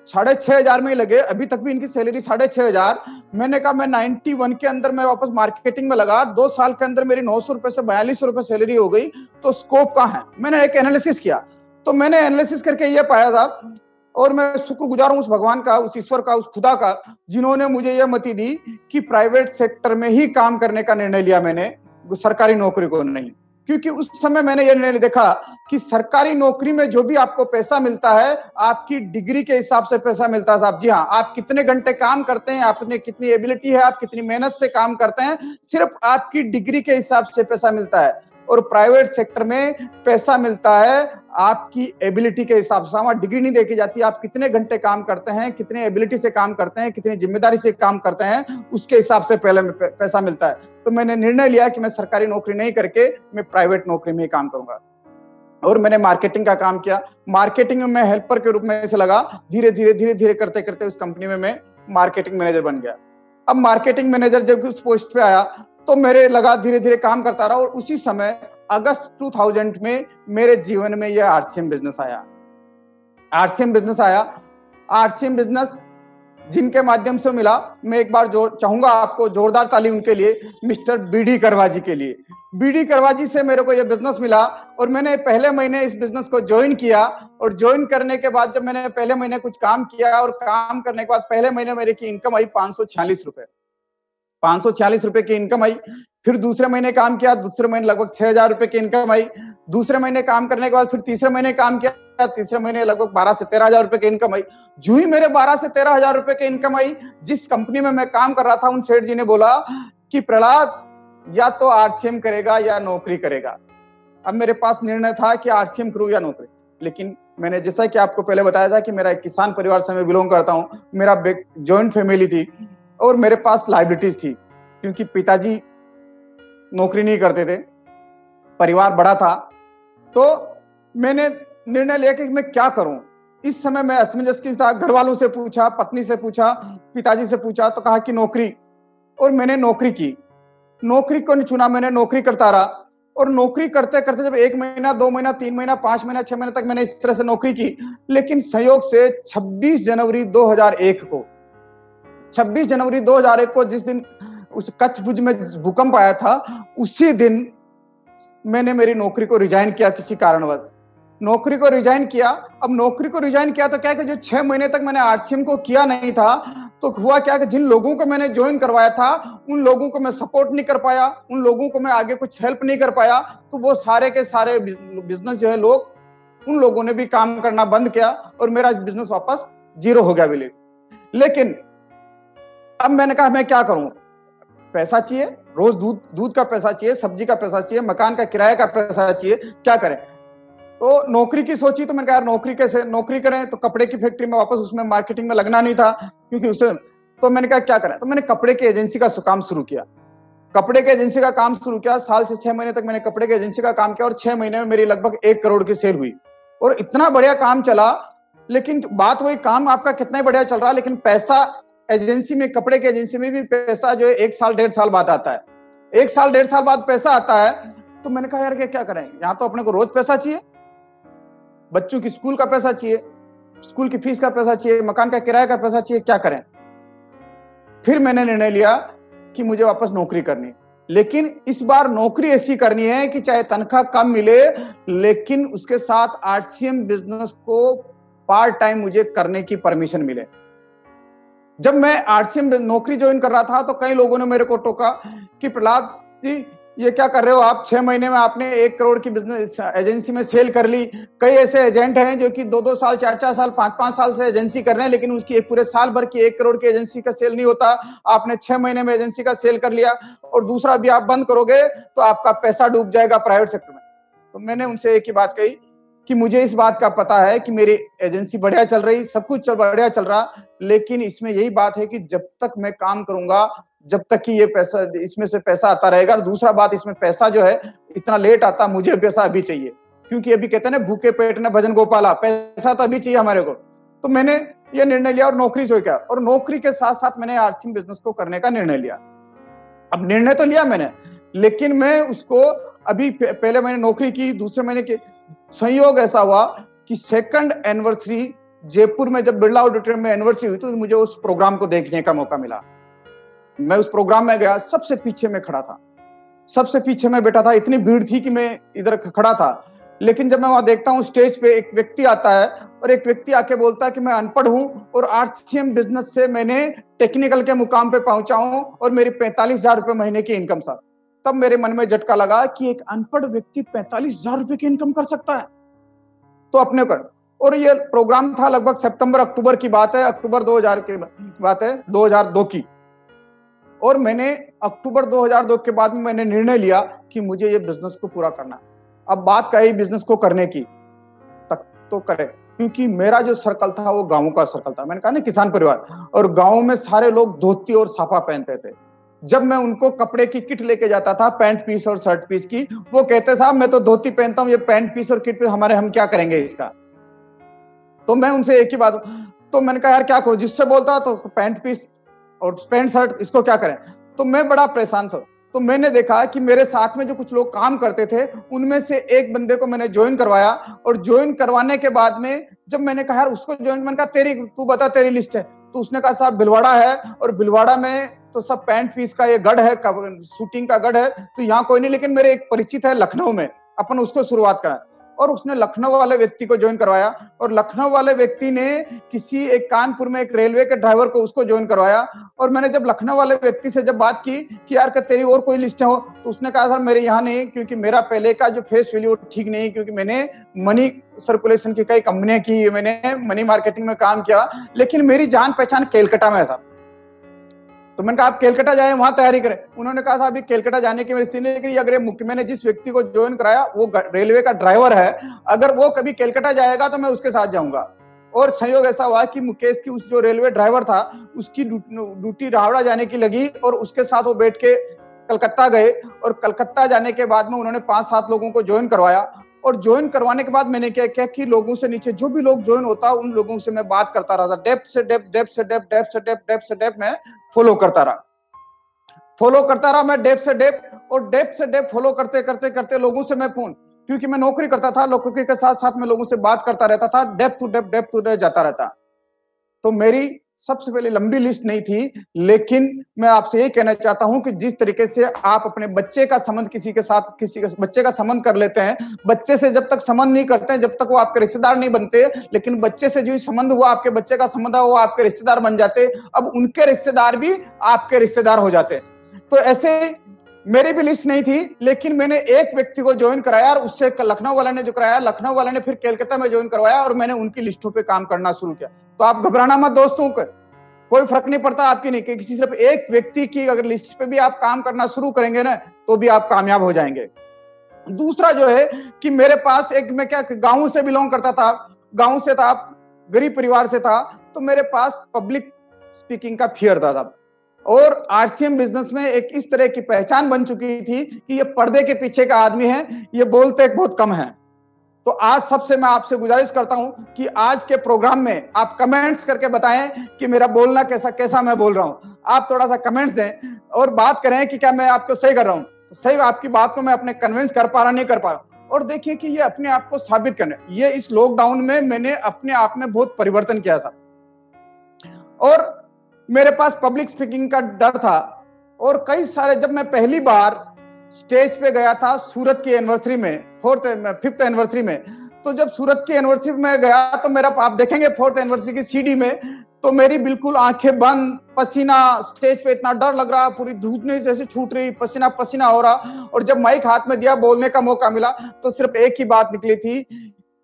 6,500 में ही लगे, अभी तक भी इनकी सैलरी 6,500। मैंने कहा मैं 91 के अंदर मैं वापस मार्केटिंग में लगा, 2 साल के अंदर मेरी 900 रुपए से 4200 रुपए सैलरी हो गई, तो स्कोप कहां है? मैंने एक एनालिसिस किया, तो मैंने एनालिसिस करके ये पाया था, और मैं शुक्रगुजार हूं उस भगवान का, उस ईश्वर का, उस खुदा का, जिन्होंने मुझे यह मति दी कि प्राइवेट सेक्टर में ही काम करने का निर्णय लिया मैंने, सरकारी नौकरी को नहीं। क्योंकि उस समय मैंने यह निर्णय देखा कि सरकारी नौकरी में जो भी आपको पैसा मिलता है, आपकी डिग्री के हिसाब से पैसा मिलता है साहब। जी हाँ, आप कितने घंटे काम करते हैं, आपने कितनी एबिलिटी है, आप कितनी मेहनत से काम करते हैं, सिर्फ आपकी डिग्री के हिसाब से पैसा मिलता है। और प्राइवेट सेक्टर में पैसा मिलता है आपकी एबिलिटी के हिसाब से। वहां डिग्री नहीं देखी जाती, आप कितने घंटे काम करते हैं, कितने एबिलिटी से काम करते हैं, कितनी जिम्मेदारी से काम करते हैं, उसके हिसाब से पहले पैसा मिलता है। तो मैंने निर्णय लिया कि मैं सरकारी नौकरी नहीं करके मैं प्राइवेट नौकरी में ही काम करूंगा, और मैंने मार्केटिंग का काम किया। मार्केटिंग में मैं हेल्पर के रूप में से लगा, धीरे धीरे करते करते उस कंपनी में मैं मार्केटिंग मैनेजर बन गया। अब मार्केटिंग मैनेजर जब उस पोस्ट पे आया तो मेरे लगा धीरे धीरे काम करता रहा, और उसी समय अगस्त 2000 में मेरे जीवन में यह आरसीएम बिजनेस आया। आरसीएम बिजनेस जिनके माध्यम से मिला, मैं एक बार चाहूंगा आपको जोरदार ताली उनके लिए, मिस्टर बीडी करवा जी के लिए। बीडी करवा जी से मेरे को यह बिजनेस मिला, और मैंने पहले महीने इस बिजनेस को ज्वाइन किया, और ज्वाइन करने के बाद जब मैंने पहले महीने कुछ काम किया, और काम करने के बाद पहले महीने मेरे की इनकम आई 546 रुपए। 546 रुपए की इनकम आई। फिर दूसरे महीने काम किया, दूसरे महीने लगभग 6,000 रुपए की इनकम आई। दूसरे महीने काम करने के बाद फिर तीसरे महीने काम किया, तीसरे महीने लगभग 12 से 13,000 रुपए की इनकम आई। जो ही मेरे 12 से 13,000 रुपए की इनकम आई, जिस कंपनी में मैं काम कर रहा था, उन सेठ जी ने बोला कि प्रहलाद या तो आरसीएम करेगा या नौकरी करेगा। अब मेरे पास निर्णय था कि आरसीएम करूं या नौकरी, लेकिन मैंने जैसा कि आपको पहले बताया था कि मेरा एक किसान परिवार से मैं बिलोंग करता हूं, मेरा जॉइंट फैमिली थी, और मेरे पास लाइबिलिटीज थी, क्योंकि पिताजी नौकरी नहीं करते थे, परिवार बड़ा था। तो मैंने निर्णय लिया कि मैं क्या करूं। इस समय मैं असमंजस की था, घर वालों से पूछा, पत्नी से पूछा, पिताजी से पूछा, तो कहा कि नौकरी, और मैंने नौकरी की। नौकरी को नहीं चुना, मैंने नौकरी करता रहा, और नौकरी करते करते जब 1 महीना, 2 महीना, 3 महीना, 5 महीना, 6 महीने तक मैंने इस तरह से नौकरी की। लेकिन संयोग से 26 जनवरी 2001 को जिस दिन उस कच्छ भुज में भूकंप आया था, उसी दिन मैंने मेरी नौकरी को रिजाइन किया किसी कारणवश। नौकरी को रिजाइन किया। अब नौकरी को रिजाइन किया तो क्या कि जो 6 महीने तक मैंने आरसीएम को किया नहीं था, तो हुआ क्या कि जिन लोगों को मैंने ज्वाइन करवाया था, उन लोगों को मैं सपोर्ट नहीं कर पाया, उन लोगों को मैं आगे कुछ हेल्प नहीं कर पाया। तो वो सारे के सारे बिजनेस जो है लोग, उन लोगों ने भी काम करना बंद किया, और मेरा बिजनेस वापस जीरो हो गया बिल्कुल। लेकिन अब मैंने कहा मैं क्या करूं, पैसा चाहिए, रोज दूध का पैसा चाहिए, सब्जी का पैसा चाहिए, मकान का किराए का पैसा चाहिए, क्या करें। तो नौकरी की सोची, तो मैंने कहा यार नौकरी कैसे, नौकरी करें तो कपड़े की फैक्ट्री में वापस उसमें मार्केटिंग में लगना नहीं था, क्योंकि उसे, तो मैंने कहा क्या करें, तो मैंने कपड़े की एजेंसी का काम शुरू किया। कपड़े के एजेंसी का काम शुरू किया, साल से 6 महीने तक मैंने कपड़े के एजेंसी का काम किया और 6 महीने में मेरी लगभग 1 करोड़ की सेल हुई और इतना बढ़िया काम चला। लेकिन बात वही, काम आपका कितना ही बढ़िया चल रहा है, लेकिन पैसा एजेंसी में, कपड़े की एजेंसी में भी पैसा जो है 1 साल 1.5 साल बाद आता है। 1 साल 1.5 साल बाद पैसा आता है, तो मैंने कहा यार क्या करें, यहाँ तो अपने को रोज पैसा चाहिए, बच्चों की स्कूल का पैसा चाहिए, स्कूल की फीस का पैसा चाहिए, मकान का किराए का पैसा चाहिए, क्या करें। फिर मैंने निर्णय लिया कि मुझे वापस नौकरी करनी है, लेकिन इस बार नौकरी ऐसी करनी है कि चाहे तनख्वाह कम मिले, लेकिन उसके साथ आरसीएम बिजनेस को पार्ट टाइम मुझे करने की परमिशन मिले। जब मैं आरसीएम नौकरी ज्वाइन कर रहा था तो कई लोगों ने मेरे को टोका कि प्रहलाद जी ये क्या कर रहे हो आप, 6 महीने में आपने 1 करोड़ की बिजनेस एजेंसी में सेल कर ली। कई ऐसे एजेंट हैं जो कि 2-2 साल, 4-4 साल, 5-5 साल से एजेंसी कर रहे हैं, लेकिन उसकी एक पूरे साल भर की 1 करोड़ की एजेंसी का सेल नहीं होता। आपने 6 महीने में एजेंसी का सेल कर लिया और दूसरा भी आप बंद करोगे तो आपका पैसा डूब जाएगा प्राइवेट सेक्टर में। तो मैंने उनसे एक ही बात कही कि मुझे इस बात का पता है कि मेरी एजेंसी बढ़िया चल रही, सब कुछ बढ़िया चल रहा, लेकिन इसमें यही बात है कि जब तक मैं काम करूंगा, जब तक कि ये पैसा, इसमें से पैसा आता रहेगा। और दूसरा बात, इसमें पैसा जो है इतना लेट आता, मुझे पैसा अभी चाहिए, क्योंकि अभी कहते हैं ना, भूखे पेट ने भजन गोपाला, पैसा तो अभी चाहिए हमारे को। तो मैंने ये निर्णय लिया और नौकरी जो क्या, और नौकरी के साथ साथ मैंने आरसीएम बिजनेस को करने का निर्णय लिया। अब निर्णय तो लिया मैंने, लेकिन मैं उसको अभी पहले मैंने नौकरी की, दूसरे महीने के संयोग ऐसा हुआ कि 2nd एनिवर्सरी जयपुर में जब बिरला ऑडिटोरियम में एनिवर्सरी हुई तो मुझे उस प्रोग्राम को देखने का मौका मिला। मैं उस प्रोग्राम में गया, सबसे पीछे में खड़ा था, सबसे पीछे में बैठा था, इतनी भीड़ थी कि मैं इधर खड़ा था। लेकिन जब मैं वहां देखता हूं स्टेज पे एक व्यक्ति आता है और एक व्यक्ति आके बोलता है कि मैं अनपढ़ हूं और आरसीएम बिजनेस से मैंने टेक्निकल के मुकाम पे पहुंचा हूं और मेरी 45,000 रुपए महीने की इनकम साहब। तब मेरे मन में झटका लगा कि एक अनपढ़ व्यक्ति 45,000 रुपए की इनकम कर सकता है, तो अपने कर। और ये प्रोग्राम था लगभग सितंबर अक्टूबर की बात है, अक्टूबर 2000 की बात है, 2002 की। और मैंने अक्टूबर 2002 के बाद में मैंने निर्णय लिया कि मुझे ये बिजनेस को पूरा करना है। अब बात कही बिजनेस को करने की, तक तो करे, क्योंकि मेरा जो सर्कल था वो गांव का सर्कल था। मैंने कहा ना, किसान परिवार, और गांव में सारे लोग धोती और साफा पहनते थे। जब मैं उनको कपड़े की किट लेके जाता था, पैंट पीस और शर्ट पीस की, वो कहते साहब मैं तो धोती पहनता हूं, ये पैंट पीस और किट पीस हमारे, हम क्या करेंगे इसका। तो मैं उनसे एक ही बात, तो मैंने कहा यार क्या करूं, जिससे बोलता तो पैंट पीस और पैंट शर्ट, इसको क्या करें। तो मैं बड़ा परेशान था। तो मैंने देखा कि मेरे साथ में जो कुछ लोग काम करते थे, उनमें से एक बंदे को मैंने ज्वाइन करवाया, और ज्वाइन करवाने के बाद में जब मैंने कहा यार उसको ज्वाइन, मैंने कहा तेरी, तू बता तेरी लिस्ट है। तो उसने कहा साहब भिलवाड़ा है, और भिलवाड़ा में तो सब पैंट पीस का ये गढ़ है, शूटिंग का गढ़ है, तो यहाँ कोई नहीं, लेकिन मेरे एक परिचित है लखनऊ में, अपन उसको शुरुआत करा। और उसने लखनऊ वाले व्यक्ति को ज्वाइन करवाया, और लखनऊ वाले व्यक्ति ने किसी एक कानपुर में एक रेलवे के ड्राइवर को उसको ज्वाइन करवाया। और मैंने जब लखनऊ वाले व्यक्ति से जब बात की कि यार का तेरी और कोई लिस्ट हो, तो उसने कहा सर मेरे यहाँ नहीं, क्योंकि मेरा पहले का जो फेस वैल्यू ठीक नहीं, क्योंकि मैंने मनी सर्कुलेशन की कई कंपनियां की, मैंने मनी मार्केटिंग में काम किया, लेकिन मेरी जान पहचान केलकटा में है साहब। तो मैंने कहा आप केलकटा जाए, वहां तैयारी करें। उन्होंने कहा था अभी केलकटा जाने की मेरी स्थिति नहीं, लेकिन अगर मैंने जिस व्यक्ति को ज्वाइन कराया वो रेलवे का ड्राइवर है, अगर वो कभी केलकटा जाएगा तो मैं उसके साथ जाऊंगा। और संयोग ऐसा हुआ कि मुकेश की उस जो रेलवे ड्राइवर था, उसकी ड्यूटी रावड़ा जाने की लगी, और उसके साथ वो बैठ के कलकत्ता गए, और कलकत्ता जाने के बाद में उन्होंने 5-7 लोगों को ज्वाइन करवाया। और ज्वाइन करवाने के बाद मैंने क्या किया कि लोगों से नीचे जो भी लोग ज्वाइन होता, उन लोगों से मैं बात करता रहा था, डेप्थ से डेप्थ, डेप्थ से डेप्थ, डेप्थ से डेप्थ, डेप्थ से डेप्थ में फॉलो करता रहा मैं, डेप्थ से डेप्थ, और डेप्थ से डेप्थ फॉलो करते करते करते लोगों से मैं फोन, क्योंकि मैं नौकरी करता था, नौकरी के साथ साथ मैं लोगों से बात करता रहता था, depth to depth, depth to depth जाता रहता। तो मेरी सबसे पहले लंबी लिस्ट नहीं थी, लेकिन मैं आपसे ये कहना चाहता हूं कि जिस तरीके से आप अपने बच्चे का संबंध किसी के साथ, किसी बच्चे का संबंध कर लेते हैं, बच्चे से जब तक संबंध नहीं करते हैं, जब तक वो आपके रिश्तेदार नहीं बनते, लेकिन बच्चे से जो संबंध हुआ, आपके बच्चे का संबंध है, वो आपके रिश्तेदार बन जाते, अब उनके रिश्तेदार भी आपके रिश्तेदार हो जाते। तो ऐसे मेरी भी लिस्ट नहीं थी, लेकिन मैंने एक व्यक्ति को ज्वाइन कराया, और उससे लखनऊ वाले ने जो कराया, लखनऊ वाले ने फिर कलकत्ता में ज्वाइन करवाया, और मैंने उनकी लिस्टों पे काम करना शुरू किया। तो आप घबराना मत दोस्तों, कोई फर्क नहीं पड़ता आपकी नहीं, किसी सिर्फ एक व्यक्ति की अगर लिस्ट पे भी आप काम करना शुरू करेंगे ना, तो भी आप कामयाब हो जाएंगे। दूसरा जो है कि मेरे पास एक, मैं क्या गांव से बिलोंग करता था, गांव से था, गरीब परिवार से था, तो मेरे पास पब्लिक स्पीकिंग का फियर था। और आरसीएम बिजनेस में एक इस तरह की पहचान बन चुकी थी कि ये पर्दे के पीछे का आदमी है, ये बोलते बहुत कम है। तो आज सबसे मैं आपसे गुजारिश करता हूं कि आज के प्रोग्राम में आप कमेंट्स करके बताएं कि मेरा बोलना कैसा कैसा मैं बोल रहा हूं। आप थोड़ा सा कमेंट्स दें और बात करें कि क्या मैं आपको सही कर रहा हूं, सही आपकी बात को मैं अपने कन्विंस कर पा रहा नहीं कर पा रहा। और देखिए कि ये अपने आप को साबित करने, ये इस लॉकडाउन में मैंने अपने आप में बहुत परिवर्तन किया था। और मेरे पास पब्लिक स्पीकिंग का डर था और कई सारे, जब मैं पहली बार स्टेज पे गया था सूरत की एनिवर्सरी में, 5th एनिवर्सरी में, तो जब सूरत की एनिवर्सरी में गया तो मेरा, आप देखेंगे 4th एनिवर्सरी की सीडी में, तो मेरी बिल्कुल आंखें बंद, पसीना, स्टेज पे इतना डर लग रहा, पूरी धूप जैसे छूट रही, पसीना पसीना हो रहा। और जब माइक हाथ में दिया, बोलने का मौका मिला, तो सिर्फ एक ही बात निकली थी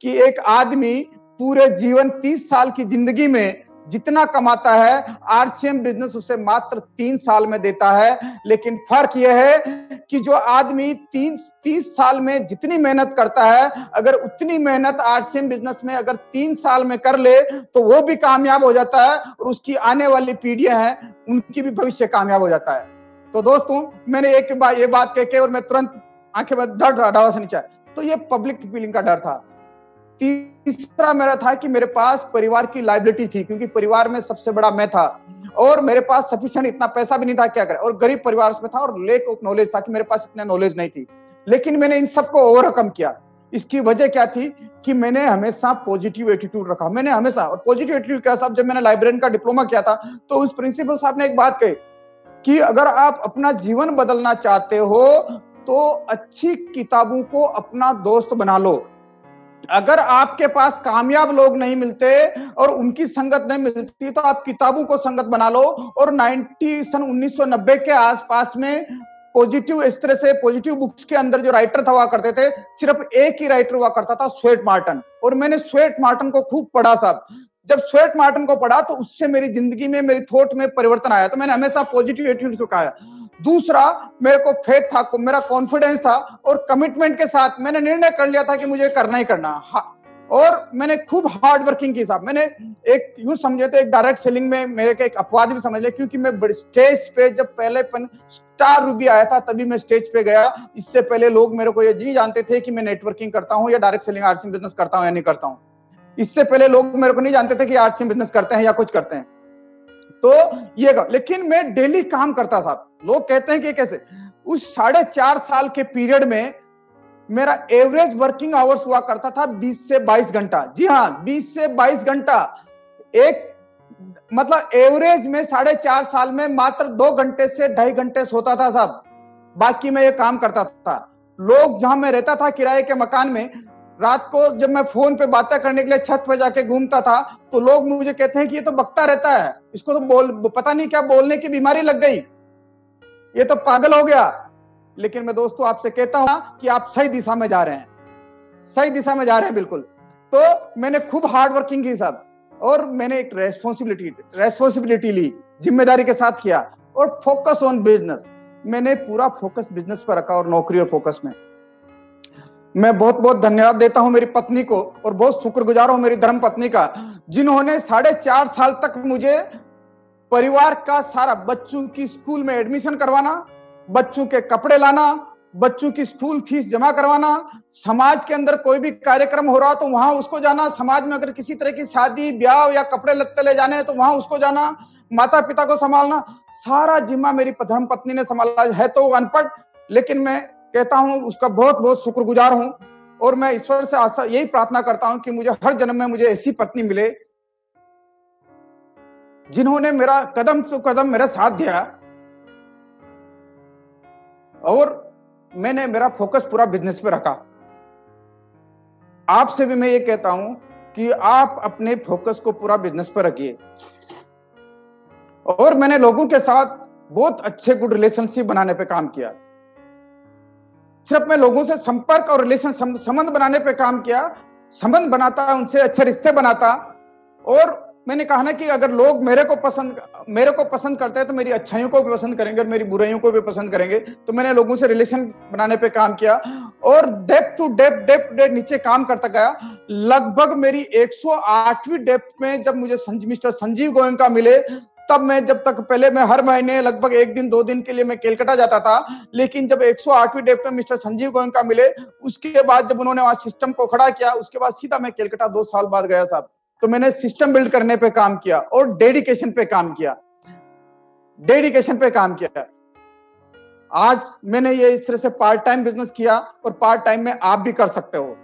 कि एक आदमी पूरे जीवन 30 साल की जिंदगी में जितना कमाता है, आरसीएम बिजनेस उसे मात्र 3 साल में देता है। लेकिन फर्क यह है कि जो आदमी 30 साल में जितनी मेहनत करता है, अगर उतनी मेहनत आरसीएम बिजनेस में अगर 3 साल में कर ले तो वो भी कामयाब हो जाता है और उसकी आने वाली पीढ़ियां हैं उनकी भी भविष्य कामयाब हो जाता है। तो दोस्तों, मैंने ये बात कह के और मैं तुरंत आंखें बंद, डर रहा से नीचे। तो ये पब्लिक फीलिंग का डर था। तीसरा मेरा था कि मेरे पास परिवार की लायबिलिटी थी, क्योंकि परिवार में सबसे बड़ा मैं था और मेरे पास सफिशिएंट इतना पैसा भी नहीं था क्या करें, और गरीब परिवार में था और लेक ऑफ नॉलेज था कि मेरे पास इतना नॉलेज नहीं थी। लेकिन मैंने इन सबको ओवरकम किया। इसकी वजह क्या थी कि मैंने हमेशा पॉजिटिव एटीट्यूड रखा। मैंने हमेशा, और पॉजिटिव एटीट्यूड क्या साहब, जब मैंने लाइब्रेरियन का डिप्लोमा किया था तो उस प्रिंसिपल साहब ने एक बात कही कि अगर आप अपना जीवन बदलना चाहते हो तो अच्छी किताबों को अपना दोस्त बना लो। अगर आपके पास कामयाब लोग नहीं मिलते और उनकी संगत नहीं मिलती तो आप किताबों को संगत बना लो। और सन 1990 के आसपास में पॉजिटिव, इस तरह से पॉजिटिव बुक्स के अंदर जो राइटर था हुआ करते थे, सिर्फ एक ही राइटर हुआ करता था, स्वेट मार्टन। और मैंने स्वेट मार्टन को खूब पढ़ा साहब। जब स्वेट मार्टन को पढ़ा तो उससे मेरी जिंदगी में, मेरी थॉट में परिवर्तन आया। तो मैंने हमेशा पॉजिटिव एटीट्यूड सिखाया। दूसरा, मेरे को फेथ था, मेरा कॉन्फिडेंस था और कमिटमेंट के साथ मैंने निर्णय कर लिया था कि मुझे करना ही करना। और मैंने खूब हार्ड वर्किंग की साहब। मैंने एक यूं समझे तो एक डायरेक्ट सेलिंग में मेरे का एक अपवाद भी समझ ले, क्योंकि मैं स्टेज पे जब पहले स्टार रूबी आया था तभी मैं स्टेज पे गया। इससे पहले लोग मेरे को ये नहीं जानते थे कि मैं नेटवर्किंग करता हूं या डायरेक्ट सेलिंग आरसीएम बिजनेस करता हूं या नहीं करता हूं। इससे पहले लोग मेरे को नहीं जानते थे कि आरसीएम बिजनेस करते हैं या कुछ करते हैं। तो ये, लेकिन मैं डेली काम करता साहब। लोग कहते हैं कि कैसे, उस 4.5 साल के पीरियड में मेरा एवरेज वर्किंग आवर्स हुआ करता था 20 से 22 घंटा। जी हाँ, 20 से 22 घंटा। एक मतलब एवरेज में 4.5 साल में मात्र 2 घंटे से 2.5 घंटे सोता था साहब, बाकी मैं ये काम करता था। लोग, जहां मैं रहता था किराए के मकान में, रात को जब मैं फोन पे बातें करने के लिए छत पे जाके घूमता था तो लोग मुझे कहते हैं कि ये तो बकता रहता है, इसको तो पता नहीं क्या बोलने की बीमारी लग गई, ये तो पागल हो गया। लेकिन मैं दोस्तों आपसे कहता हूं कि आप सही दिशा में जा रहे हैं, सही दिशा में जा रहे हैं बिल्कुल। तो मैंने खूब हार्ड वर्किंग की साहब और मैंने एक रेस्पॉन्सिबिलिटी ली, जिम्मेदारी के साथ किया और फोकस ऑन बिजनेस। मैंने पूरा फोकस बिजनेस पर रखा और नौकरी और फोकस में। मैं बहुत बहुत धन्यवाद देता हूं मेरी पत्नी को और बहुत शुक्रगुजार हूं मेरी धर्म पत्नी का, जिन्होंने 4.5 साल तक मुझे परिवार का सारा, बच्चों की स्कूल में एडमिशन करवाना, बच्चों के कपड़े लाना, बच्चों की स्कूल फीस जमा करवाना, समाज के अंदर कोई भी कार्यक्रम हो रहा तो वहां उसको जाना, समाज में अगर किसी तरह की शादी ब्याह या कपड़े लत्ते ले जाने हैं तो वहां उसको जाना, माता पिता को संभालना, सारा जिम्मा मेरी धर्म पत्नी ने संभाला है। तो अनपढ़, लेकिन मैं कहता हूं उसका बहुत बहुत शुक्रगुजार हूं और मैं ईश्वर से आशा यही प्रार्थना करता हूं कि मुझे हर जन्म में मुझे ऐसी पत्नी मिले जिन्होंने मेरा कदम से कदम मेरा साथ दिया और मैंने मेरा फोकस पूरा बिजनेस पे रखा। आपसे भी मैं ये कहता हूं कि आप अपने फोकस को पूरा बिजनेस पर रखिए। और मैंने लोगों के साथ बहुत अच्छे गुड रिलेशनशिप बनाने पे काम किया। सिर्फ मैं लोगों से संपर्क और रिलेशन संबंध बनाने पे काम किया, संबंध बनाता, उनसे अच्छे रिश्ते बनाता। और मैंने कहा ना कि अगर लोग मेरे को पसंद करते हैं तो मेरी अच्छाइयों को भी पसंद करेंगे और मेरी बुराइयों को भी पसंद करेंगे। तो मैंने लोगों से रिलेशन बनाने पे काम किया और डेप्थ टू डेप्थ नीचे काम करता गया। लगभग मेरी 108वीं डेप्थ में जब मुझे मिस्टर संजीव गोयनका मिले तब मैं जब तक पहले मैं हर महीने लगभग 1 दिन 2 दिन के लिए मैं कोलकाता जाता था, लेकिन जब 108वीं डेप्ट में मिस्टर संजीव गोयनका मिले, उसके बाद जब उन्होंने वहाँ सिस्टम को खड़ा किया, उसके बाद सीधा मैं कोलकाता 2 साल बाद गया साहब। तो मैंने सिस्टम बिल्ड करने पे काम किया और डेडिकेशन पे काम किया, डेडिकेशन पे काम किया। आज मैंने ये इस तरह से पार्ट टाइम बिजनेस किया और पार्ट टाइम में आप भी कर सकते हो,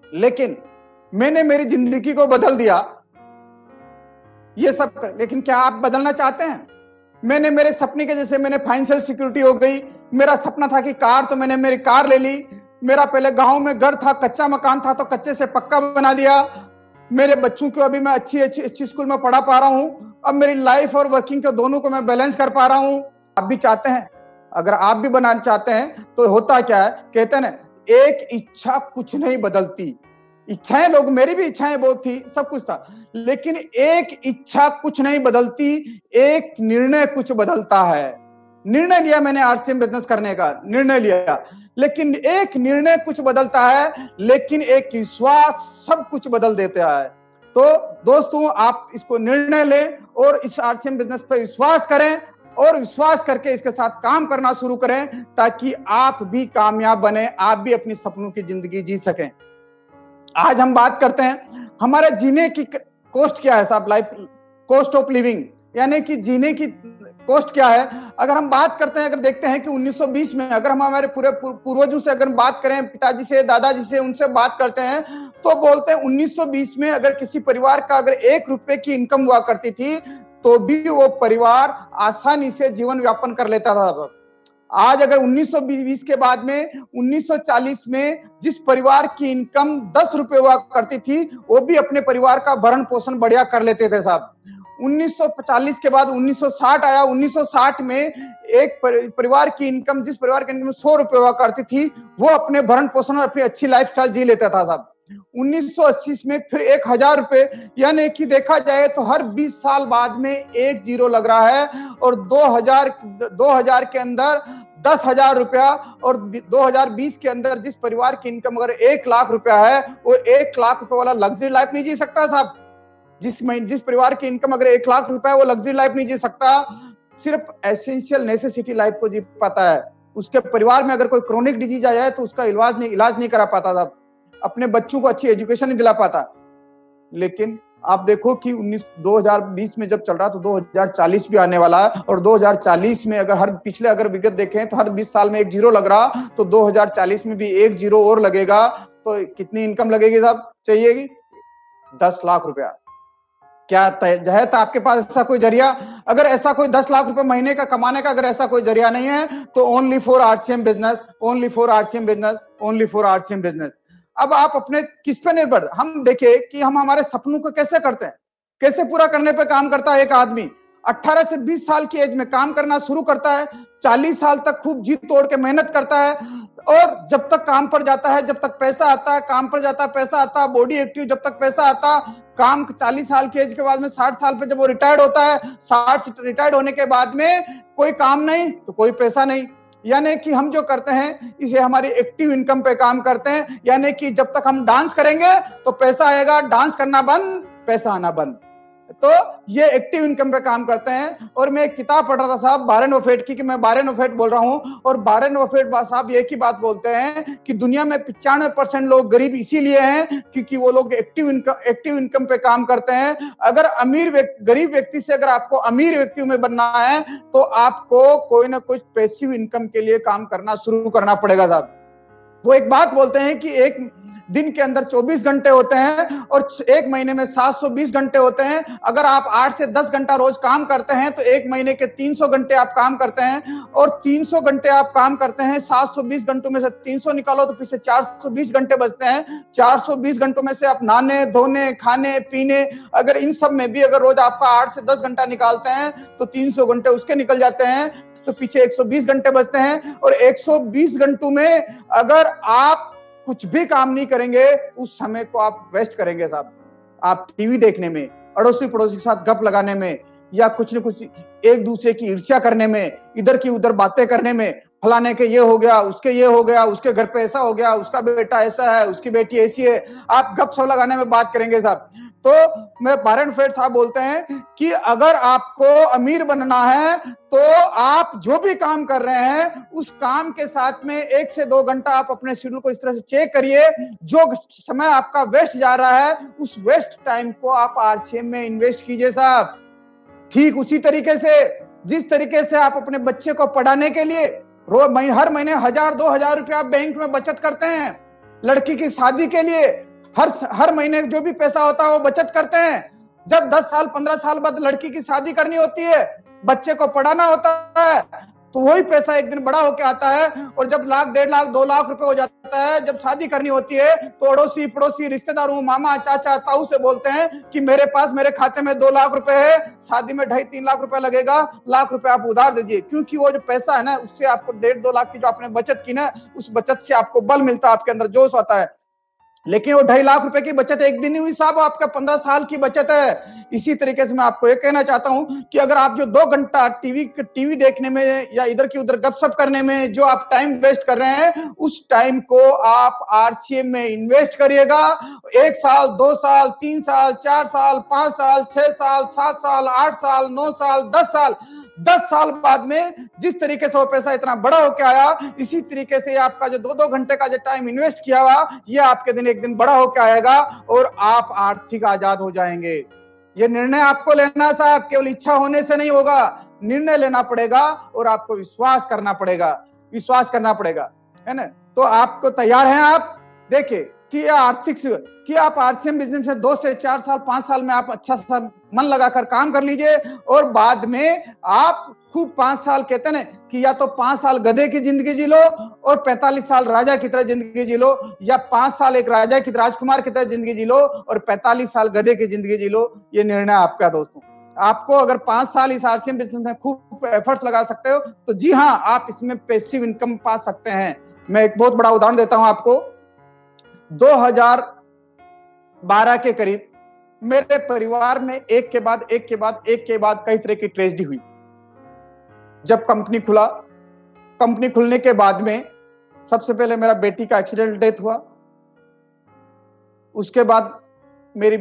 लेकिन मैंने मेरी जिंदगी को बदल दिया ये सब कर। लेकिन क्या आप बदलना चाहते हैं? मैंने मेरे सपने के जैसे मैंने फाइनेंशियल सिक्योरिटी हो गई। मेरा सपना था कि कार, तो मैंने मेरी कार ले ली। मेरा पहले गांव में घर था, कच्चा मकान था, तो कच्चे से पक्का बना दिया। मेरे बच्चों को अभी मैं अच्छी स्कूल में पढ़ा पा रहा हूं। अब मेरी लाइफ और वर्किंग के दोनों को मैं बैलेंस कर पा रहा हूं। आप भी चाहते हैं? अगर आप भी बनाना चाहते हैं तो होता क्या है, कहते हैं ना, एक इच्छा कुछ नहीं बदलती। इच्छाएं, लोग, मेरी भी इच्छाएं बहुत थी, सब कुछ था, लेकिन एक इच्छा कुछ नहीं बदलती, एक निर्णय कुछ बदलता है। निर्णय लिया मैंने आरसीएम बिजनेस करने का, निर्णय लिया, लेकिन एक निर्णय कुछ बदलता है, लेकिन एक विश्वास सब कुछ बदल देता है। तो दोस्तों, आप इसको निर्णय लें और इस आरसीएम बिजनेस पर विश्वास करें और विश्वास करके इसके साथ काम करना शुरू करें, ताकि आप भी कामयाब बने, आप भी अपनी सपनों की जिंदगी जी सकें। आज हम बात करते हैं हमारे जीने की कॉस्ट क्या है साहब, लाइफ कॉस्ट ऑफ लिविंग, यानी कि जीने की कॉस्ट क्या है। अगर हम बात करते हैं, अगर देखते हैं कि 1920 में, अगर हम हमारे पूरे पूर्वजों से अगर बात करें, पिताजी से, दादाजी से, उनसे बात करते हैं, तो बोलते हैं 1920 में अगर किसी परिवार का अगर 1 रुपए की इनकम हुआ करती थी, तो भी वो परिवार आसानी से जीवन यापन कर लेता था। आज अगर 1920 के बाद में 1940 में जिस परिवार की इनकम 10 रुपए हुआ करती थी, वो भी अपने परिवार का भरण पोषण बढ़िया कर लेते थे साहब। 1940 के बाद 1960 आया। 1960 में एक परिवार की इनकम, जिस परिवार की इनकम 100 रुपए हुआ करती थी, वो अपने भरण पोषण और अपनी अच्छी लाइफस्टाइल जी लेता था साहब। 1980 में फिर 1000 रुपए, यानी कि देखा जाए तो हर 20 साल बाद में एक जीरो लग रहा है। और 2000 के अंदर 10,000 रुपया, और 2020 के अंदर जिस परिवार की इनकम अगर 1 लाख रुपया है, वो 1 लाख रुपए वाला लग्जरी लाइफ नहीं जी सकता साहब। जिस परिवार की इनकम अगर 1 लाख रुपया है, वो लग्जरी लाइफ नहीं जी सकता, सिर्फ एसेंशियल नेसेसिटी लाइफ को जी पाता है। उसके परिवार में अगर कोई क्रोनिक डिजीज आ जाए तो उसका इलाज नहीं करा पाता साहब, अपने बच्चों को अच्छी एजुकेशन नहीं दिला पाता। लेकिन आप देखो कि 2020 में जब चल रहा, तो 2040 भी आने वाला है, और 2040 में अगर पिछले अगर विगत देखें तो हर 20 साल में एक जीरो लग रहा, तो 2040 में भी एक जीरो और लगेगा, तो कितनी इनकम लगेगी साहब, चाहिएगी 10 लाख रुपया। क्या है तो आपके पास ऐसा कोई जरिया? अगर ऐसा कोई 10 लाख रुपए महीने का कमाने का अगर ऐसा कोई जरिया नहीं है, तो only for RCM business, only for RCM business, only for RCM business. अब आप अपने किस पे निर्भर, हम देखें कि हम हमारे सपनों को कैसे करते हैं, कैसे पूरा करने पे काम करता है। एक आदमी 18 से 20 साल की एज में काम करना शुरू करता है, 40 साल तक खूब जी तोड़ के मेहनत करता है, और जब तक काम पर जाता है, जब तक पैसा आता है, काम पर जाता है, पैसा आता है, बॉडी एक्टिव, जब तक पैसा आता, काम 40 साल की एज के बाद में 60 साल पे जब वो रिटायर्ड होता है, 60 से रिटायर्ड होने के बाद में कोई काम नहीं तो कोई पैसा नहीं। यानी कि हम जो करते हैं इसे हमारी एक्टिव इनकम पे काम करते हैं। यानी कि जब तक हम डांस करेंगे तो पैसा आएगा, डांस करना बंद, पैसा आना बंद। तो ये एक्टिव इनकम पे काम करते हैं। और मैं एक किताब पढ़ रहा था साहब, वारेन बफेट की, कि मैं वारेन बफेट बोल रहा हूं, और वारेन बफेट साहब एक ही बात बोलते हैं कि दुनिया में 95% लोग गरीब इसीलिए हैं क्योंकि वो लोग एक्टिव इनकम पे काम करते हैं। अगर गरीब व्यक्ति से अगर आपको अमीर व्यक्ति में बनना है, तो आपको कोई ना कोई पैसिव इनकम के लिए काम करना शुरू करना पड़ेगा साहब। वो एक बात बोलते हैं कि एक दिन के अंदर 24 घंटे होते हैं और एक महीने में 720 घंटे होते हैं। अगर आप 8 से 10 घंटा रोज काम करते हैं तो एक महीने के 300 घंटे आप काम करते हैं, और 300 घंटे आप काम करते हैं, 720 घंटों में से 300 निकालो तो पीछे 420 घंटे बचते हैं। 420 घंटों में से आप नहाने धोने, खाने पीने, अगर इन सब में भी अगर रोज आपका 8 से 10 घंटा निकालते हैं तो 300 घंटे उसके निकल जाते हैं, तो पीछे 120 घंटे बचते हैं। और 120 घंटों में अगर आप कुछ भी काम नहीं करेंगे, उस समय को आप वेस्ट करेंगे साहब। आप टीवी देखने में, अड़ोसी पड़ोसी के साथ गप लगाने में, या कुछ न कुछ एक दूसरे की ईर्ष्या करने में, इधर की उधर बातें करने में, फलाने के ये हो गया, उसके ये हो गया, उसके घर पे ऐसा हो गया, उसका बेटा ऐसा है, उसकी बेटी ऐसी है, आप गपशप लगाने में बात करेंगे साहब। तो मैं वारेन बफेट साहब बोलते हैं कि अगर आपको अमीर बनना है तो आप जो भी काम कर रहे हैं उस काम के साथ में 1 से 2 घंटा आप अपने शेड्यूल को इस तरह से चेक करिए, जो समय आपका वेस्ट जा रहा है उस वेस्ट टाइम को आप आरसीएम में इन्वेस्ट कीजिए साहब। ठीक उसी तरीके से जिस तरीके से आप अपने बच्चे को पढ़ाने के लिए हर महीने 1000-2000 रुपया आप बैंक में बचत करते हैं, लड़की की शादी के लिए हर महीने जो भी पैसा होता है वो बचत करते हैं, जब 10 साल 15 साल बाद लड़की की शादी करनी होती है, बच्चे को पढ़ाना होता है, तो वही पैसा एक दिन बड़ा होके आता है। और जब लाख 1.5 लाख 2 लाख रुपए हो जाता है, जब शादी करनी होती है तो अड़ोसी पड़ोसी रिश्तेदारों मामा चाचा ताऊ से बोलते हैं कि मेरे पास मेरे खाते में 2 लाख रुपए है, शादी में 2.5-3 लाख रुपए लगेगा, लाख रुपए आप उधार दीजिए। क्योंकि वो जो पैसा है ना उससे आपको 1.5-2 लाख की जो आपने बचत की ना, उस बचत से आपको बल मिलता है, आपके अंदर जोश आता है। लेकिन वो 2.5 लाख रुपए की बचत एक दिन ही हुई साहब, आपका 15 साल की बचत है। इसी तरीके से मैं आपको ये कहना चाहता हूं कि अगर आप जो 2 घंटा टीवी देखने में या इधर की उधर गपशप करने में जो आप टाइम वेस्ट कर रहे हैं, उस टाइम को आप आरसीएम में इन्वेस्ट करिएगा। 1 साल 2 साल 3 साल 4 साल 5 साल 6 साल 7 साल 8 साल 9 साल 10 साल बाद में जिस तरीके से वो पैसा इतना बड़ा होकर आया, इसी तरीके से आपका जो 2-2 घंटे का जो टाइम इन्वेस्ट किया हुआ, ये आपके दिन एक दिन बड़ा होकर आएगा और आप आर्थिक आजाद हो जाएंगे। ये निर्णय आपको लेना साहब, केवल इच्छा होने से नहीं होगा, निर्णय लेना पड़ेगा और आपको विश्वास करना पड़ेगा, है ना। तो आपको तैयार हैं आप? देखिए कि आप आरसीएम बिजनेस में 2 से 4 साल 5 साल में आप अच्छा सा मन लगाकर काम कर लीजिए और बाद में आप खूब 5 साल कहते हैं ना कि या तो 5 साल गधे की जिंदगी जी लो और 45 साल राजा की तरह जिंदगी जी लो, या 5 साल एक राजकुमार की तरह जिंदगी जी लो और 45 साल गधे की जिंदगी जी लो। ये निर्णय आपका दोस्तों। आपको अगर 5 साल इस आरसीएम बिजनेस में खूब एफर्ट्स लगा सकते हो तो जी हाँ, आप इसमें पैसिव इनकम पा सकते हैं। मैं एक बहुत बड़ा उदाहरण देता हूं आपको। 2012 के करीब मेरे परिवार में एक के बाद कई तरह की ट्रेजेडी हुई। जब कंपनी खुलने के बाद में सबसे पहले मेरा बेटी का एक्सीडेंट डेथ हुआ, उसके बाद मेरी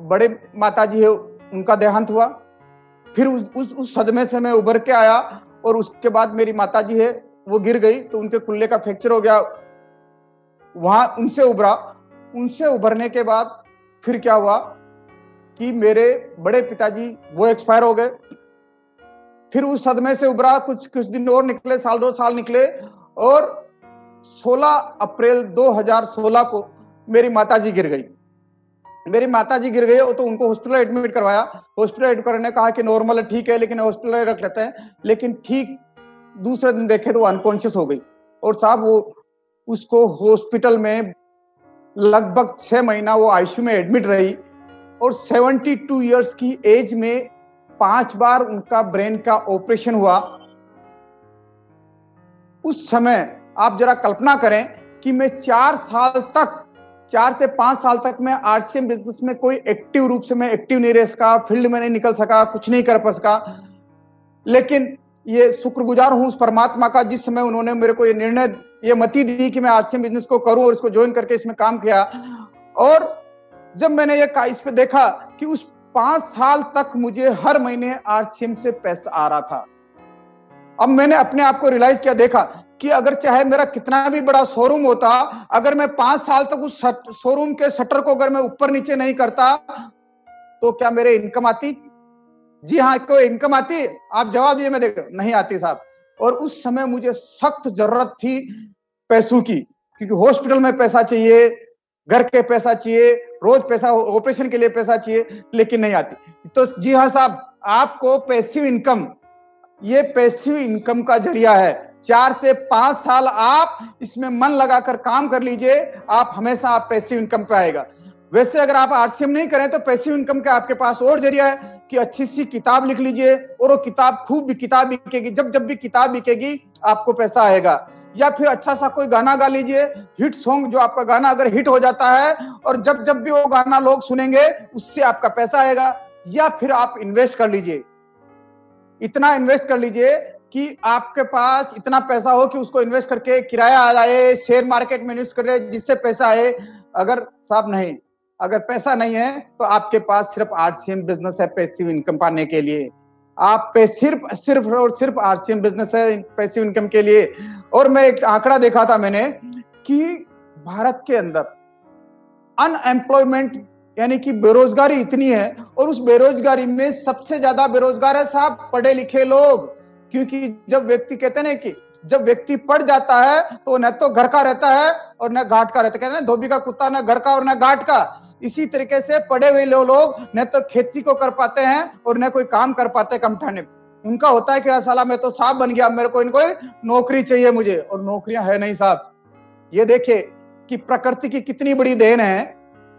बड़े माताजी है उनका देहांत हुआ, फिर उस सदमे से मैं उभर के आया और उसके बाद मेरी माताजी है वो गिर गई तो उनके कुल्ले का फ्रैक्चर हो गया, वहां उनसे उभरने के बाद फिर क्या हुआ कि मेरे बड़े पिताजी वो एक्सपायर हो गए। फिर उस सदमे से उभरा, कुछ दिन और निकले, साल 2 साल निकले और 16 अप्रैल 2016 को मेरी माताजी गिर गई। तो उनको हॉस्पिटल एडमिट करवाया। हॉस्पिटल एडमिट करने कहा कि नॉर्मल है, ठीक है, लेकिन हॉस्पिटल रख लेते हैं। लेकिन ठीक दूसरे दिन देखे तो अनकॉन्शियस हो गई और साहब वो उसको हॉस्पिटल में लगभग 6 महीना वो आईसीयू में एडमिट रही और 72 इयर्स की एज में 5 बार उनका ब्रेन का ऑपरेशन हुआ। उस समय आप जरा कल्पना करें कि मैं 4 से 5 साल तक मैं आरसीएम बिजनेस में कोई एक्टिव रूप से मैं एक्टिव नहीं रह सका, फील्ड में नहीं निकल सका, कुछ नहीं कर सका। लेकिन ये शुक्रगुजार हूं उस परमात्मा का जिस समय उन्होंने मेरे को ये मति दी कि मैं आरसीएम बिजनेस को करूं और इसको ज्वाइन करके इसमें काम किया। और जब मैंने इस पे देखा कि उस 5 साल तक मुझे हर महीने आरसीएम से पैसा आ रहा था, अब मैंने अपने आप को रियलाइज किया, देखा कि अगर चाहे मेरा कितना भी बड़ा शोरूम होता, अगर मैं 5 साल तक उस शोरूम के शटर को अगर मैं ऊपर नीचे नहीं करता तो क्या मेरे इनकम आती? जी हाँ, कोई इनकम आती? आप जवाब दिए, मैं देखो नहीं आती साहब। और उस समय मुझे सख्त जरूरत थी पैसों की, क्योंकि हॉस्पिटल में पैसा चाहिए, घर के पैसा चाहिए, रोज पैसा ऑपरेशन के लिए पैसा चाहिए, लेकिन नहीं आती। तो जी हाँ साहब, आपको पैसिव इनकम, ये पैसिव इनकम का जरिया है। 4 से 5 साल आप इसमें मन लगाकर काम कर लीजिए, आप हमेशा आप पैसिव इनकम पे आएगा। वैसे अगर आप आरसीएम नहीं करें तो पैसिव इनकम का आपके पास और जरिया है कि अच्छी सी किताब लिख लीजिए और वो किताब बिकेगी। जब भी किताब बिकेगी आपको पैसा आएगा। या फिर अच्छा सा कोई गाना गा लीजिए, हिट सॉन्ग, जो आपका गाना अगर हिट हो जाता है और जब भी वो गाना लोग सुनेंगे उससे आपका पैसा आएगा। या फिर आप इन्वेस्ट कर लीजिए, इतना इन्वेस्ट कर लीजिए कि आपके पास इतना पैसा हो कि उसको इन्वेस्ट करके किराया आ जाए, शेयर मार्केट में इन्वेस्ट करे जिससे पैसा आए। अगर साहब नहीं, अगर पैसा नहीं है तो आपके पास सिर्फ आरसीएम बिजनेस है पैसिव इनकम पाने के लिए। आप पे सिर्फ सिर्फ और सिर्फ आरसीएम बिजनेस है पैसिव इनकम के लिए। और मैं एक आंकड़ा देखा था मैंने कि भारत के अंदर अनएम्प्लॉयमेंट यानी कि बेरोजगारी इतनी है, और उस बेरोजगारी में सबसे ज्यादा बेरोजगार है साहब पढ़े लिखे लोग। क्योंकि जब व्यक्ति कहते हैं ना कि जब व्यक्ति पढ़ जाता है तो न तो घर का रहता है और न घाट का रहता है। कहते हैं धोबी का कुत्ता न घर का और न घाट का। इसी तरीके से पढ़े हुए लोग न तो खेती को कर पाते हैं और न कोई काम कर पाते कम ठाने। उनका होता है कि साला मैं तो साहब बन गया, मेरे को इनको नौकरी चाहिए मुझे, और नौकरियां है नहीं साहब। ये देखिए कि प्रकृति की कितनी बड़ी देन है।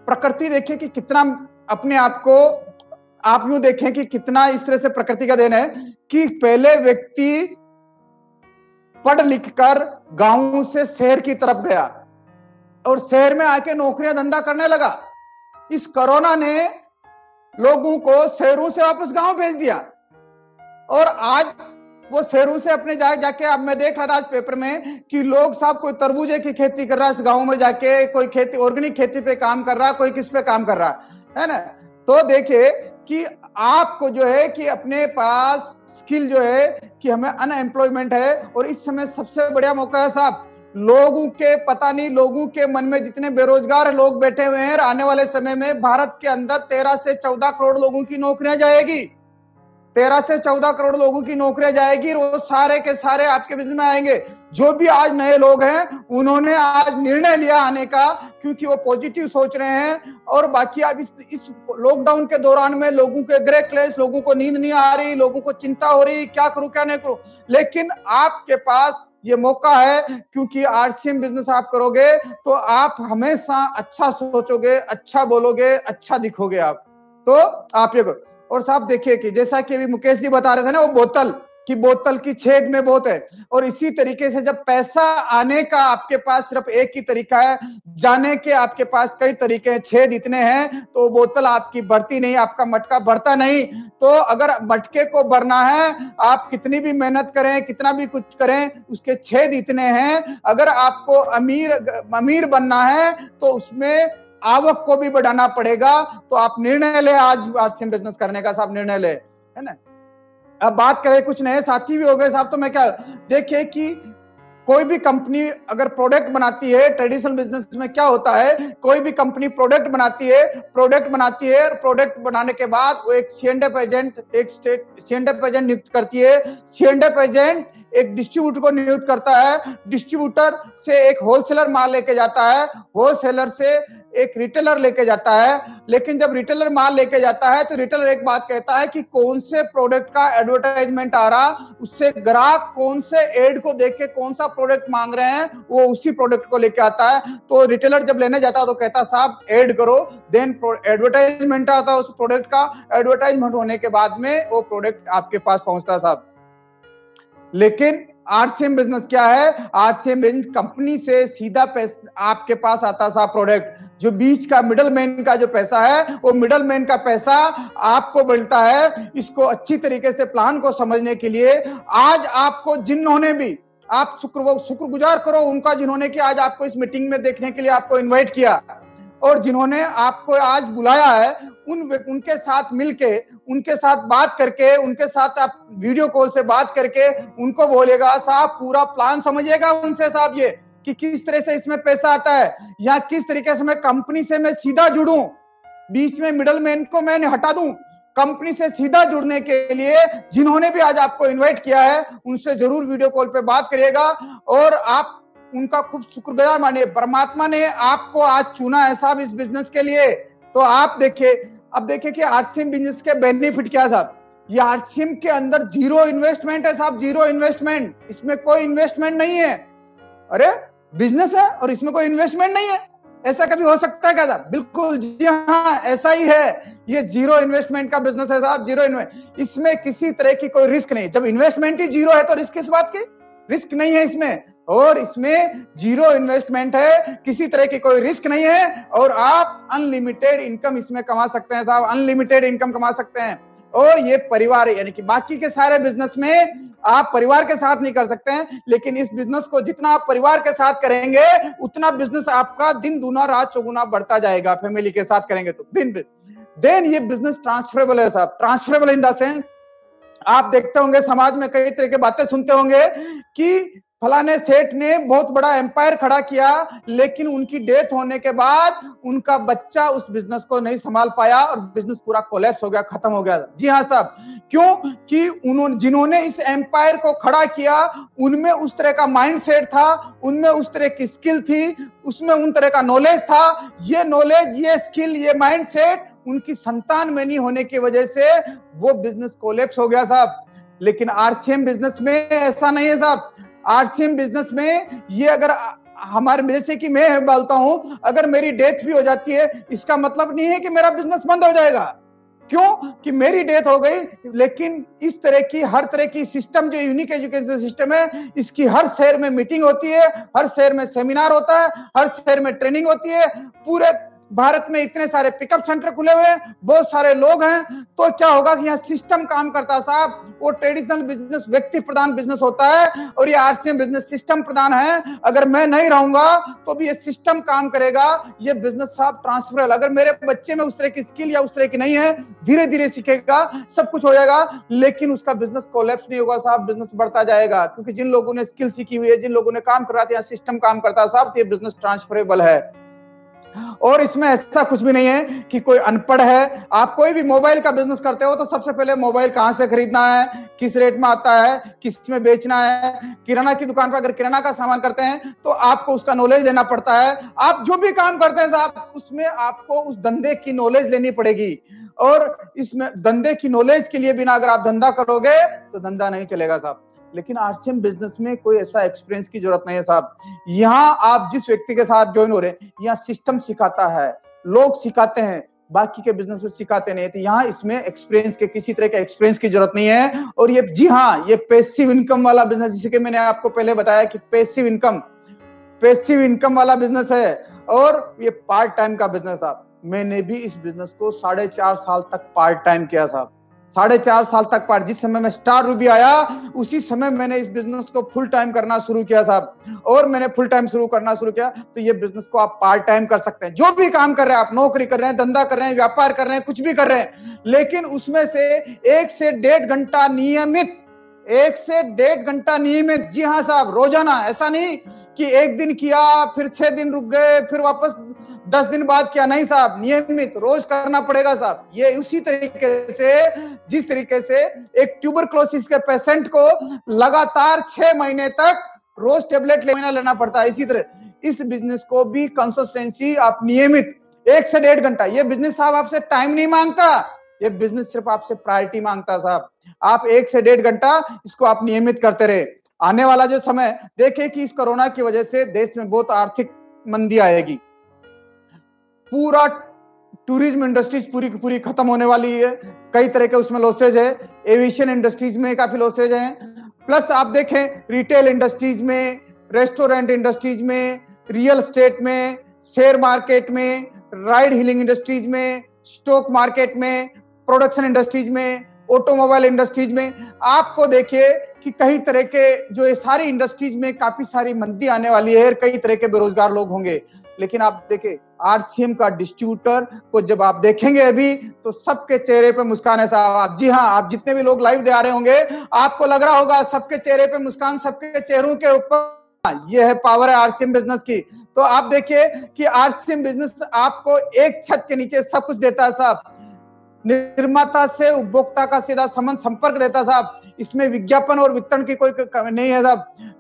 प्रकृति देखिए कि कितना अपने आप को, आप यूं देखें कि कितना इस तरह से प्रकृति का देन है कि पहले व्यक्ति पढ़ लिख कर गांव से शहर की तरफ गया और शहर में आके नौकरियां धंधा करने लगा। इस कोरोना ने लोगों को शहरों से वापस गांव भेज दिया, और आज वो शहरों से अपने जाके अब मैं देख रहा था आज पेपर में कि लोग साहब कोई तरबूजे की खेती कर रहा है गांव में जाके, कोई खेती ऑर्गेनिक खेती पे काम कर रहा, कोई किस पे काम कर रहा है ना। तो देखिए कि आपको जो है कि अपने पास स्किल जो है कि हमें अनएम्प्लॉयमेंट है, और इस समय सबसे बढ़िया मौका है साहब। लोगों के पता नहीं, लोगों के मन में जितने बेरोजगार लोग बैठे हुए हैं, आने वाले समय में भारत के अंदर 13 से 14 करोड़ लोगों की नौकरियां जाएगी। 13 से 14 करोड़ लोगों की नौकरियां जाएगी, और वो सारे के सारे आपके बिजनेस में आएंगे। जो भी आज नए लोग हैं उन्होंने आज निर्णय लिया आने का, क्योंकि वो पॉजिटिव सोच रहे हैं। और बाकी अब इस लॉकडाउन के दौरान में लोगों के ग्रे क्लेश, लोगों को नींद नहीं आ रही, लोगों को चिंता हो रही क्या करूं क्या नहीं करूं, लेकिन आपके पास ये मौका है, क्योंकि आरसीएम बिजनेस आप करोगे तो आप हमेशा अच्छा सोचोगे, अच्छा बोलोगे, अच्छा दिखोगे आप। तो आप ये करो। और साहब देखिए कि जैसा कि अभी मुकेश जी बता रहे थे ना, वो बोतल की छेद में बहुत है, और इसी तरीके से जब पैसा आने का आपके पास सिर्फ एक ही तरीका है, जाने के आपके पास कई तरीके हैं, छेद इतने हैं तो बोतल आपकी भरती नहीं, आपका मटका भरता नहीं। तो अगर मटके को भरना है, आप कितनी भी मेहनत करें, कितना भी कुछ करें, उसके छेद इतने हैं। अगर आपको अमीर बनना है तो उसमें आवक को भी बढ़ाना पड़ेगा। तो आप निर्णय ले आज आरसीएम बिजनेस करने का, साहब निर्णय ले, है ना। अब बात करें, कुछ नए साथी भी हो गए साहब, तो मैं क्या देखिए कि कोई भी कंपनी अगर प्रोडक्ट बनाती है, ट्रेडिशनल बिजनेस में क्या होता है, कोई भी कंपनी प्रोडक्ट बनाती है, और प्रोडक्ट बनाने के बाद वो एक सीएंडएफ एजेंट नियुक्त करती है। सीएंडएफ एजेंट एक डिस्ट्रीब्यूटर को नियुक्त करता है, डिस्ट्रीब्यूटर से एक होलसेलर माल लेके जाता है, होलसेलर से एक रिटेलर लेके जाता है। लेकिन जब रिटेलर माल लेके जाता है तो रिटेलर एक बात कहता है कि कौन से प्रोडक्ट का एडवर्टाइजमेंट आ रहा, उससे ग्राहक कौन से एड को देख के कौन सा प्रोडक्ट मांग रहे हैं, वो उसी प्रोडक्ट को लेके आता है। तो रिटेलर जब लेने जाता है तो कहता है साहब एड करो, देन एडवर्टाइजमेंट आता है उस प्रोडक्ट का, एडवर्टाइजमेंट होने के बाद में वो प्रोडक्ट आपके पास पहुंचता है साहब। लेकिन आरसीएम बिजनेस क्या है, आरसीएम कंपनी से सीधा पैसा आपके पास आता सा प्रोडक्ट, जो बीच का मिडल मैन का जो पैसा है, वो मिडल मैन का पैसा आपको मिलता है। इसको अच्छी तरीके से प्लान को समझने के लिए आज आपको जिन्होंने भी, आप शुक्रगुजार करो उनका जिन्होंने कि आज आपको इस मीटिंग में देखने के लिए आपको इन्वाइट किया, और जिन्होंने आपको आज बुलाया है उनके साथ मिलके, उनके साथ बात करके, उनके साथ आप वीडियो कॉल से बात करके उनको बोलेगा साहब, पूरा प्लान समझिएगा उनसे साहब, ये कि किस तरह से इसमें पैसा आता है, या किस तरीके से मैं कंपनी से मैं सीधा जुड़ूं, बीच में मिडल मैन को मैं हटा दूं। कंपनी से सीधा जुड़ने के लिए जिन्होंने भी आज आपको इन्वाइट किया है उनसे जरूर वीडियो कॉल पे बात करिएगा, और आप उनका खूब शुक्रगुजार मानिए। परमात्मा ने आपको आज चुना है साहब इस बिजनेस के लिए। तो आप देखिए, अब देखिए कि आरसीएम बिजनेस के बेनिफिट क्या है साहब। ये आरसीएम के अंदर जीरो इन्वेस्टमेंट है साहब, जीरो इन्वेस्टमेंट, इसमें कोई इन्वेस्टमेंट नहीं है। अरे बिजनेस है और इसमें कोई इन्वेस्टमेंट नहीं है, ऐसा कभी हो सकता है क्या साहब? बिल्कुल जी हाँ, ऐसा ही है। ये जीरो इन्वेस्टमेंट का बिजनेस है साहब, जीरो इन्वेस्टमेंट, इसमें किसी तरह की कोई रिस्क नहीं। जब इन्वेस्टमेंट ही जीरो है तो रिस्क किस बात की? रिस्क नहीं है इसमें, और इसमें जीरो इन्वेस्टमेंट है, किसी तरह की कोई रिस्क नहीं है, और आप अनलिमिटेड इनकम इसमें कमा सकते हैं साहब, अनलिमिटेड इनकम कमा सकते हैं। और ये परिवार यानी कि बाकी के सारे बिजनेस में आप परिवार के साथ नहीं कर सकते हैं, लेकिन इस बिजनेस को जितना आप परिवार के साथ करेंगे उतना बिजनेस आपका दिन दूना रात चौगुना बढ़ता जाएगा। फैमिली के साथ करेंगे तो देन ये बिजनेस ट्रांसफरेबल है साहब। ट्रांसफरेबल इन द सेंस, आप देखते होंगे समाज में कई तरह की बातें सुनते होंगे कि फलाने सेठ ने बहुत बड़ा एम्पायर खड़ा किया, लेकिन उनकी डेथ होने के बाद उनका बच्चा उस बिजनेस को नहीं संभाल पाया और बिजनेस पूरा कोलैप्स हो गया, खत्म हो गया। जी हाँ साहब, क्यों कि उन्होंने जिन्होंने इस एम्पायर को खड़ा किया उनमें उस तरह का माइंडसेट था, उनमें उस तरह की स्किल थी, उसमें उन तरह का नॉलेज था। ये नॉलेज, ये स्किल, ये माइंडसेट उनकी संतान में नहीं होने की वजह से वो बिजनेस कोलैप्स हो गया साहब। लेकिन आरसीएम बिजनेस में ऐसा नहीं है साहब। आरसीएम बिजनेस में ये अगर हमारे, जैसे कि मैं बोलता हूं, अगर मेरी डेथ भी हो जाती है इसका मतलब नहीं है कि मेरा बिजनेस बंद हो जाएगा। क्यों कि मेरी डेथ हो गई, लेकिन इस तरह की हर तरह की सिस्टम जो यूनिक एजुकेशन सिस्टम है, इसकी हर शहर में मीटिंग होती है, हर शहर में सेमिनार होता है, हर शहर में ट्रेनिंग होती है। पूरे भारत में इतने सारे पिकअप सेंटर खुले हुए हैं, बहुत सारे लोग हैं, तो क्या होगा कि यहाँ सिस्टम काम करता है साहब। वो ट्रेडिशनल बिजनेस व्यक्ति प्रधान बिजनेस होता है और ये आरसीएम बिजनेस सिस्टम प्रधान है। अगर मैं नहीं रहूंगा तो भी ये सिस्टम काम करेगा। ये बिजनेस साहब ट्रांसफरेबल, अगर मेरे बच्चे में उस तरह की स्किल या उस तरह की नहीं है, धीरे धीरे सीखेगा, सब कुछ हो जाएगा, लेकिन उसका बिजनेस कोलैप्स नहीं होगा साहब, बिजनेस बढ़ता जाएगा। क्योंकि जिन लोगों ने स्किल सीखी हुई है, जिन लोगों ने काम कर रहा था, सिस्टम काम करता है साहब, तो ये बिजनेस ट्रांसफरेबल है। और इसमें ऐसा कुछ भी नहीं है कि कोई अनपढ़ है। आप कोई भी मोबाइल का बिजनेस करते हो तो सबसे पहले मोबाइल कहां से खरीदना है, किस रेट में आता है, किस में बेचना है। किराना की दुकान पर अगर किराना का सामान करते हैं तो आपको उसका नॉलेज लेना पड़ता है। आप जो भी काम करते हैं साहब, उसमें आपको उस धंधे की नॉलेज लेनी पड़ेगी। और इसमें धंधे की नॉलेज के लिए बिना अगर आप धंधा करोगे तो धंधा नहीं चलेगा साहब। लेकिन आरसीएम बिजनेस में कोई ऐसा एक्सपीरियंस की जरूरत नहीं है साहब। यहाँ आप जिस व्यक्ति के साथ ज्वाइन हो रहे हैं, यहाँ सिस्टम सिखाता है, लोग सिखाते हैं, बाकी के बिजनेस में सिखाते नहीं। तो यहाँ इसमें एक्सपीरियंस के, किसी तरह के एक्सपीरियंस की जरूरत नहीं है। और ये, जी हाँ, ये पैसिव इनकम वाला बिजनेस, जिसे कि मैंने आपको पहले बताया कि पैसिव इनकम वाला बिजनेस है। और ये पार्ट टाइम का बिजनेस साहब। मैंने भी इस बिजनेस को 4.5 साल तक पार्ट टाइम किया साहब। 4.5 साल तक पार्ट, जिस समय मैं स्टार रूबी आया उसी समय मैंने इस बिजनेस को फुल टाइम करना शुरू किया साहब। और मैंने फुल टाइम करना शुरू किया। तो ये बिजनेस को आप पार्ट टाइम कर सकते हैं। जो भी काम कर रहे हैं आप, नौकरी कर रहे हैं, धंधा कर रहे हैं, व्यापार कर रहे हैं, कुछ भी कर रहे हैं, लेकिन उसमें से 1 से 1.5 घंटा नियमित, 1 से 1.5 घंटा नियमित, जी हाँ साहब, रोजाना। ऐसा नहीं कि एक दिन किया फिर 6 दिन रुक गए फिर वापस 10 दिन बाद किया, नहीं साहब, नियमित रोज करना पड़ेगा साहब। ये उसी तरीके से, जिस तरीके से एक ट्यूबरक्लोसिस के पेशेंट को लगातार 6 महीने तक रोज टेबलेट लेना पड़ता है, इसी तरह इस बिजनेस को भी कंसिस्टेंसी, आप नियमित 1 से 1.5 घंटा। ये बिजनेस साहब आपसे टाइम नहीं मांगता, ये बिजनेस सिर्फ आपसे प्रायोरिटी मांगता साहब। आप 1 से 1.5 घंटा इसको आप नियमित करते रहे। आने वाला जो समय देखिए कि इस कोरोना की वजह से देश में बहुत आर्थिक मंदी आएगी, पूरा टूरिज्म इंडस्ट्रीज पूरी की पूरी खत्म होने वाली है, कई तरह के उसमें लॉसेज है, एविएशन इंडस्ट्रीज में काफी लॉसेज है, प्लस आप देखें रिटेल इंडस्ट्रीज में, रेस्टोरेंट इंडस्ट्रीज में, रियल एस्टेट में, शेयर मार्केट में, राइड हीलिंग इंडस्ट्रीज में, स्टॉक मार्केट में, प्रोडक्शन इंडस्ट्रीज में, ऑटोमोबाइल इंडस्ट्रीज में। आपको देखिए कि कई तरह के जो ये सारी इंडस्ट्रीज में काफी सारी मंदी आने वाली है, कई तरह के बेरोजगार लोग होंगे। लेकिन आप देखिए आरसीएम का डिस्ट्रीब्यूटर को जब आप देखेंगे अभी, तो सबके चेहरे पे मुस्कान है साहब। आप, जी हाँ, आप जितने भी लोग लाइव दे आ रहे होंगे, आपको लग रहा होगा सबके चेहरे पे मुस्कान, सबके चेहरों के ऊपर। ये है पावर है आरसीएम बिजनेस की। तो आप देखिए कि आरसीएम बिजनेस आपको एक छत के नीचे सब कुछ देता है साहब। निर्माता से उपभोक्ता का सीधा संपर्क देता साहब। इसमें विज्ञापन और वितरण की कोई नहीं है साहब।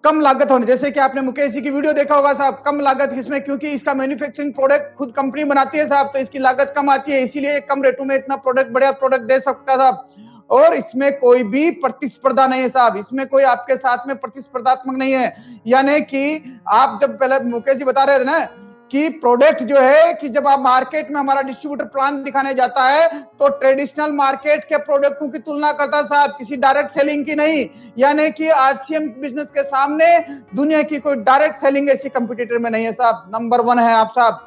कम लागत होने, जैसे कि आपने मुकेश जी की वीडियो देखा होगा साहब, कम लागत इसमें, क्योंकि इसका मैन्युफैक्चरिंग प्रोडक्ट खुद कंपनी बनाती है साहब, तो इसकी लागत कम आती है, इसीलिए कम रेटों में इतना प्रोडक्ट, बढ़िया प्रोडक्ट दे सकता साहब। और इसमें कोई भी प्रतिस्पर्धा नहीं है साहब, इसमें कोई आपके साथ में प्रतिस्पर्धात्मक नहीं है। यानी कि आप, जब पहले मुकेश जी बता रहे थे ना कि प्रोडक्ट जो है कि जब आप मार्केट में हमारा डिस्ट्रीब्यूटर प्लान दिखाने जाता है तो ट्रेडिशनल मार्केट के प्रोडक्टों की तुलना करता है साहब, किसी डायरेक्ट सेलिंग की नहीं। यानी कि आरसीएम बिजनेस के सामने दुनिया की कोई डायरेक्ट सेलिंग ऐसी कंपटीटर में नहीं है साहब। नंबर 1 है आप साहब,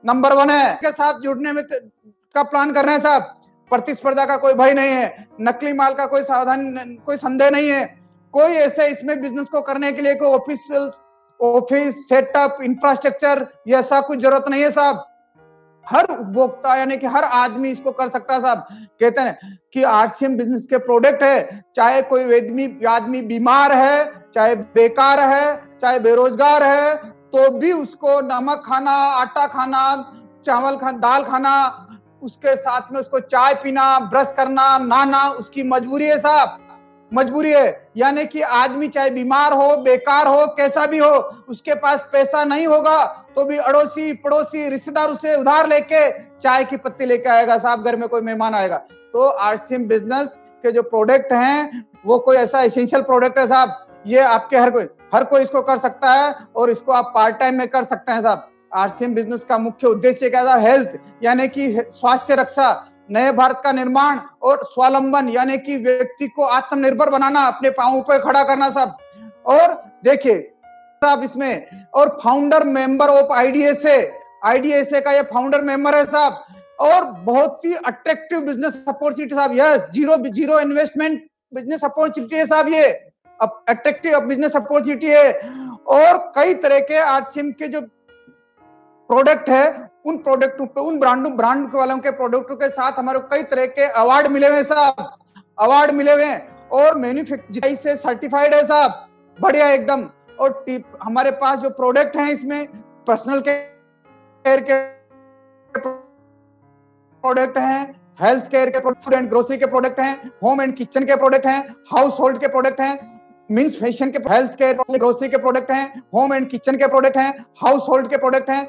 नंबर 1 है। के साथ जुड़ने में का प्लान कर रहे हैं साहब, प्रतिस्पर्धा का कोई भय नहीं है, नकली माल का कोई कोई संदेह नहीं है, कोई ऐसे इसमें बिजनेस को करने के लिए कोई ऑफिस सेटअप इंफ्रास्ट्रक्चर ये ऐसा कुछ जरूरत नहीं है साहब। हर उपभोक्ता यानी कि हर आदमी इसको कर सकता है साहब। कहते हैं कि आरसीएम बिजनेस के प्रोडक्ट है, चाहे कोई आदमी बीमार है, चाहे बेकार है, चाहे बेरोजगार है, तो भी उसको नमक खाना, आटा खाना, चावल खाना, दाल खाना, उसके साथ में उसको चाय पीना, ब्रश करना, नहाना उसकी मजबूरी है साहब, मजबूरी है। यानी कि आदमी चाहे बीमार हो, बेकार हो, कैसा भी हो, उसके पास पैसा नहीं होगा तो भी अड़ोसी पड़ोसी रिश्तेदार उसे उधार लेके चाय की पत्ती लेके आएगा साहब, घर में कोई मेहमान आएगा। तो आरसीएम बिजनेस के जो प्रोडक्ट हैं वो कोई ऐसा एसेंशियल प्रोडक्ट है साहब, ये आपके हर कोई इसको कर सकता है और इसको आप पार्ट टाइम में कर सकते हैं साहब। आरसीएम बिजनेस का मुख्य उद्देश्य क्या था? हेल्थ यानी कि स्वास्थ्य रक्षा, नए भारत का निर्माण और स्वावलंबन यानी कि व्यक्ति को आत्मनिर्भर बनाना, अपने पांवों पर खड़ा करना साहब। और देखिए साहब इसमें और फाउंडर मेंबर ऑफ आईडीएसए का ये फाउंडर मेंबर है साहब, और बहुत ही अट्रैक्टिव बिजनेस अपॉर्चुनिटी साहब, yes zero investment business opportunity है साहब, ये अट्रैक्टिव बिजनेस अपॉर्चुनिटी है। और कई तरह के आरसीएम के जो प्रोडक्ट है उन प्रोडक्टों पे उन ब्रांड वालों के प्रोडक्टों के साथ हमारे कई तरह के अवार्ड मिले हुए साहब, अवार्ड मिले हुए हैं और मैन्युफैक्चरिंग से सर्टिफाइड है साहब, बढ़िया एकदम। और हमारे पास जो प्रोडक्ट हैं इसमें पर्सनल केयर के प्रोडक्ट हैं, हेल्थ केयर के फूड एंड ग्रोसरी के प्रोडक्ट हैं, होम एंड किचन के प्रोडक्ट हैं, हाउस होल्ड के प्रोडक्ट हैं, मीन्स फैशन के हेल्थ केयर ग्रोसरी के प्रोडक्ट हैं, होम एंड किचन के प्रोडक्ट हैं, हाउस होल्ड के प्रोडक्ट हैं,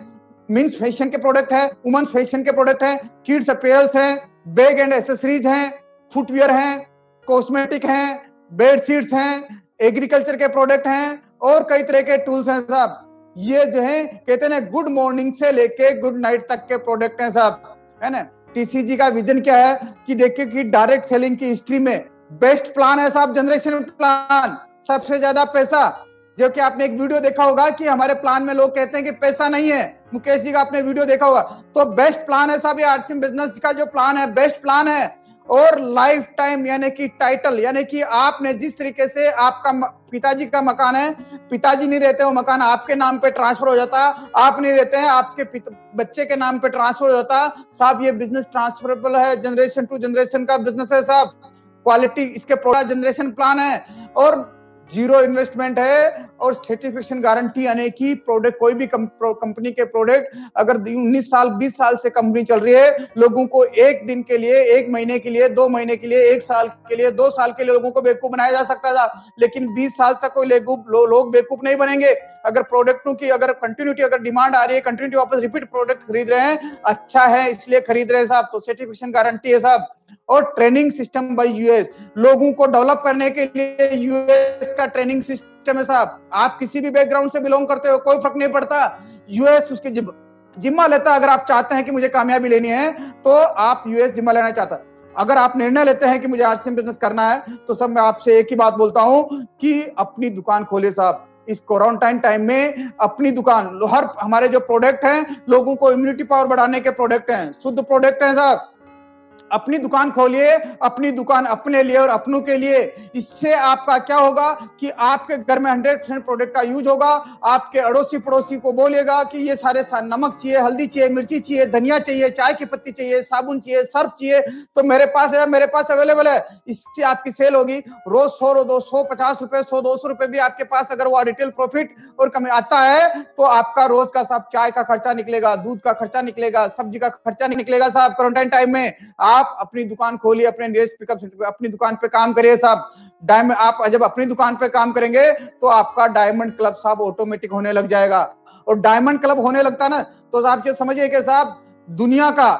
मीन्स फैशन के प्रोडक्ट है, वुमेन्स फैशन के प्रोडक्ट है, किड्स अपीयरेंस हैं, बैग एंड एक्सेसरीज हैं, फुटवियर हैं, कॉस्मेटिक हैं, बेड शीट्स हैं, एग्रीकल्चर के प्रोडक्ट हैं और कई तरह के टूल्स हैं साहब। ये जो है कहते हैं गुड मॉर्निंग से लेके गुड नाइट तक के प्रोडक्ट हैं साहब, है ना। टीसीजी का विजन क्या है कि देखिए कि डायरेक्ट सेलिंग की हिस्ट्री में बेस्ट प्लान है साहब, जनरेशन प्लान, सबसे ज्यादा पैसा। जो कि आपने एक वीडियो देखा होगा कि हमारे प्लान में लोग कहते हैं कि पैसा नहीं है, मुकेश जी का आपने वीडियो देखा होगा, तो बेस्ट प्लान है साहब, ये आरसीएम बिजनेस का जो प्लान है बेस्ट प्लान है। और लाइफ टाइम यानी कि टाइटल, यानी कि आपने जिस तरीके से आपका पिताजी का मकान है, पिताजी नहीं रहते, वो मकान आपके नाम पे ट्रांसफर हो जाता, आप नहीं रहते हैं, आपके बच्चे के नाम पे ट्रांसफर हो जाता साहब। ये बिजनेस ट्रांसफरेबल है, जनरेशन टू जनरेशन का बिजनेस है साहब, क्वालिटी इसके पूरा जनरेशन प्लान है और जीरो इन्वेस्टमेंट है और सर्टिफिकेशन गारंटी, यानी कि प्रोडक्ट कोई भी कंपनी के प्रोडक्ट अगर 19 साल 20 साल से कंपनी चल रही है, लोगों को एक दिन के लिए, एक महीने के लिए, 2 महीने के लिए, 1 साल के लिए, 2 साल के लिए लोगों को बेवकूफ बनाया जा सकता था, लेकिन 20 साल तक कोई लोग बेवकूफ नहीं बनेंगे। अगर प्रोडक्टों की अगर कंटिन्यूटी, अगर डिमांड आ रही है, कंटिन्यूटी वापस रिपीट प्रोडक्ट खरीद रहे हैं, अच्छा है इसलिए खरीद रहे हैं साहब, तो सर्टिफिकेशन गारंटी है साहब। और ट्रेनिंग सिस्टम बाय यूएस, लोगों को डेवलप करने के लिए यूएस का ट्रेनिंग सिस्टम है साहब। आप किसी भी बैकग्राउंड से बिलोंग करते हो, कोई फर्क नहीं पड़ता, यूएस उसके जिम्मा लेता है। अगर आप चाहते हैं कि मुझे कामयाबी लेनी है तो आप यूएस जिम्मा लेना चाहता है। अगर आप निर्णय लेते हैं कि मुझे आरसीएम बिजनेस करना है तो सब मैं आपसे एक ही बात बोलता हूं कि अपनी दुकान खोले साहब, इस क्वारंटाइन टाइम में अपनी दुकान। हर हमारे जो प्रोडक्ट हैं लोगों को इम्यूनिटी पावर बढ़ाने के प्रोडक्ट हैं, शुद्ध प्रोडक्ट हैं साहब। अपनी दुकान खोलिए, अपनी दुकान अपने लिए और अपनों के लिए। इससे आपका क्या होगा कि आपके घर में 100% प्रोडक्ट का यूज होगा। आपके अड़ोसी पड़ोसी को बोलेगा कि ये सारे नमक चाहिए, हल्दी चाहिए, मिर्ची चाहिए, धनिया चाहिए, चाय की पत्ती चाहिए, साबुन चाहिए, सर्फ चाहिए, तो मेरे पास है, मेरे पास अवेलेबल है। इससे आपकी सेल होगी। रोज 100 250 रुपए, 100 200 रुपए भी आपके पास अगर वो रिटेल प्रॉफिट और कम आता है तो आपका रोज का साहब चाय का खर्चा निकलेगा, दूध का खर्चा निकलेगा, सब्जी का खर्चा निकलेगा साहब। क्वारंटाइन टाइम में आप अपनी दुकान खोलिए, अपने नियरेस्ट पिकअप सेंटर पे अपनी दुकान पे काम करिए साहब। डायमंड, आप जब अपनी दुकान पे काम करेंगे तो आपका डायमंड क्लब साहब ऑटोमेटिक होने लग जाएगा। और डायमंड क्लब होने लगता ना तो आप ये समझिए कि साहब दुनिया का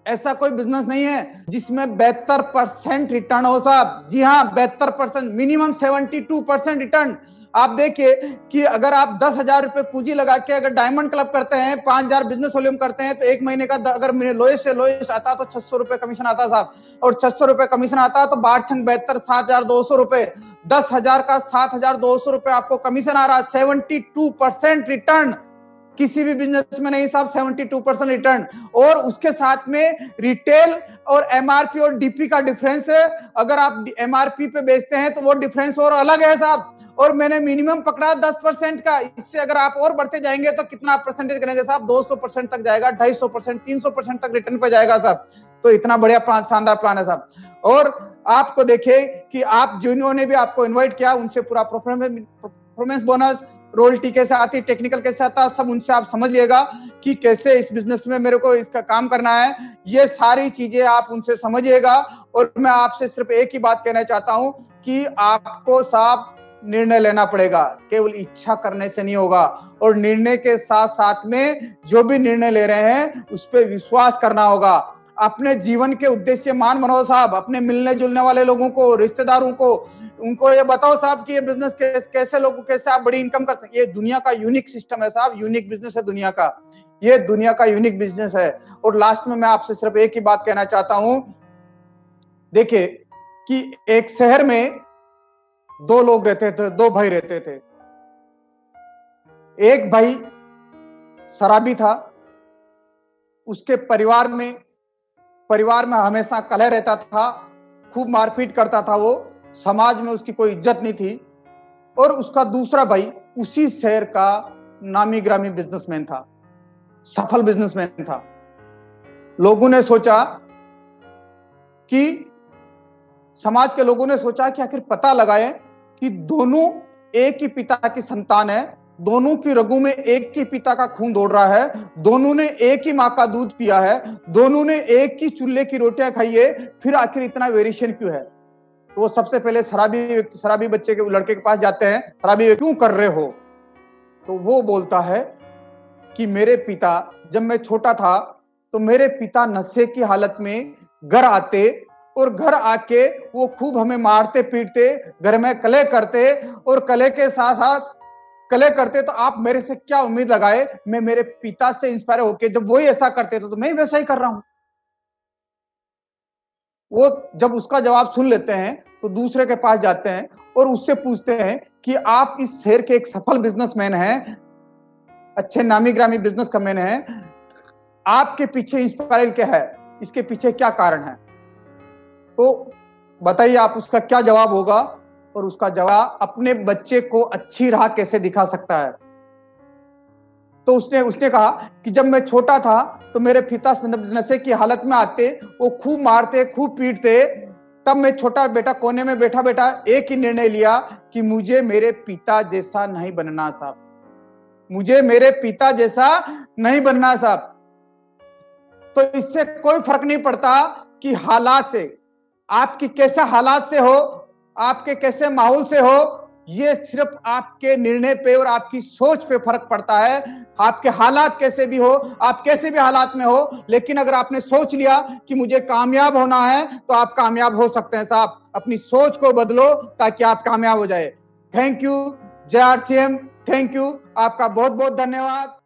ऐसा कोई बिजनेस नहीं है जिसमें 72% रिटर्न हो साहब। जी हाँ, 72%, मिनिमम 72% रिटर्न। आप देखिए कि अगर आप 10,000 रुपए पूंजी लगा के अगर डायमंड क्लब करते हैं, 5,000 बिजनेस वॉल्यूम करते हैं, तो एक महीने का अगर लोएस्ट से लोएस्ट आता तो 600 रुपए कमीशन आता साहब। और 600 रुपए कमीशन आता तो 72 7,200 रुपए, 10,000 का 7,200 रुपए आपको कमीशन आ रहा है। 72% रिटर्न किसी भी बिजनेस में नहीं साहब 72% रिटर्न। और उसके साथ में रिटेल और एमआरपी और डीपी का डिफरेंस है। अगर आप एमआरपी पे बेचते हैं तो वो डिफरेंस और अलग है साहब। और मैंने मिनिमम पकड़ा 10% का। इससे अगर आप और बढ़ते जाएंगे तो कितना परसेंटेज करेंगे साहब? 200% तक जाएगा, 250%, 300% तक रिटर्न पे जाएगा साहब। तो इतना बढ़िया प्लान, शानदार प्लान है साहब। और आपको देखे कि आप जिन्होंने भी आपको इन्वाइट किया उनसे पूरा परफॉर्मेंस बोनस, रॉयल्टी कैसे आती, टेक्निकल कैसे आता, सब उनसे आप समझ लिएगा कि कैसे इस बिजनेस में मेरे को इसका काम करना है। ये सारी चीजें आप उनसे समझिएगा। और मैं आपसे सिर्फ एक ही बात कहना चाहता हूं कि आपको साहब निर्णय लेना पड़ेगा, केवल इच्छा करने से नहीं होगा। और निर्णय के साथ साथ में जो भी निर्णय ले रहे हैं उस पर विश्वास करना होगा। अपने जीवन के उद्देश्य मान बनाओ साहब। अपने मिलने जुलने वाले लोगों को, रिश्तेदारों को, उनको ये बताओ साहब कि ये बिजनेस कैसे लोगों, कैसे आप बड़ी इनकम कर सकते। ये दुनिया का यूनिक सिस्टम है साहब, यूनिक बिजनेस है दुनिया का, ये दुनिया का यूनिक बिजनेस है। और लास्ट में मैं आपसे सिर्फ एक ही बात कहना चाहता हूं। देखिए कि एक शहर में दो लोग रहते थे, दो भाई रहते थे। एक भाई शराबी था, उसके परिवार में हमेशा कलह रहता था, खूब मारपीट करता था वो, समाज में उसकी कोई इज्जत नहीं थी। और उसका दूसरा भाई उसी शहर का नामी ग्रामी बिजनेसमैन था, सफल बिजनेसमैन था। लोगों ने सोचा कि समाज के लोगों ने सोचा कि आखिर पता लगाए कि दोनों एक ही पिता की संतान है, दोनों की रगों में एक ही पिता का खून दौड़ रहा है, दोनों ने एक ही माँ का दूध पिया है, दोनों ने एक ही चूल्हे की रोटियां खाई है, फिर आखिर इतना वेरिएशन क्यों है? तो वो सबसे पहले शराबी बच्चे के लड़के के पास जाते हैं, शराबी क्यों कर रहे हो? तो वो बोलता है कि मेरे पिता, जब मैं छोटा था तो मेरे पिता नशे की हालत में घर आते और घर आके वो खूब हमें मारते पीटते, घर में कलह करते और कलह के साथ साथ कलह करते। तो आप मेरे से क्या उम्मीद लगाए? मैं मेरे पिता से इंस्पायर होके जब वही ऐसा करते थे तो मैं वैसा ही कर रहा हूं। वो जब उसका जवाब सुन लेते हैं तो दूसरे के पास जाते हैं और उससे पूछते हैं कि आप इस शहर के एक सफल बिजनेसमैन हैं, अच्छे नामी ग्रामी बिजनेस मैन हैं, आपके पीछे इंस्पायर क्या है? इसके पीछे क्या कारण है? तो बताइए आप उसका क्या जवाब होगा? और उसका जवाब अपने बच्चे को अच्छी राह कैसे दिखा सकता है। तो उसने कहा कि जब मैं छोटा था तो मेरे पिता नशे की हालत में आते, वो खूब मारते, खूब पीटते, तब मैं छोटा बेटा कोने में बैठा बैठा एक ही निर्णय लिया कि मुझे मेरे पिता जैसा नहीं बनना साहब, मुझे मेरे पिता जैसा नहीं बनना साहब। तो इससे कोई फर्क नहीं पड़ता कि हालात से, आपकी कैसे हालात से हो, आपके कैसे माहौल से हो, ये सिर्फ आपके निर्णय पे और आपकी सोच पे फर्क पड़ता है। आपके हालात कैसे भी हो, आप कैसे भी हालात में हो, लेकिन अगर आपने सोच लिया कि मुझे कामयाब होना है तो आप कामयाब हो सकते हैं साहब। अपनी सोच को बदलो ताकि आप कामयाब हो जाए। Thank you. जय आरसीएम। थैंक यू, आपका बहुत बहुत धन्यवाद।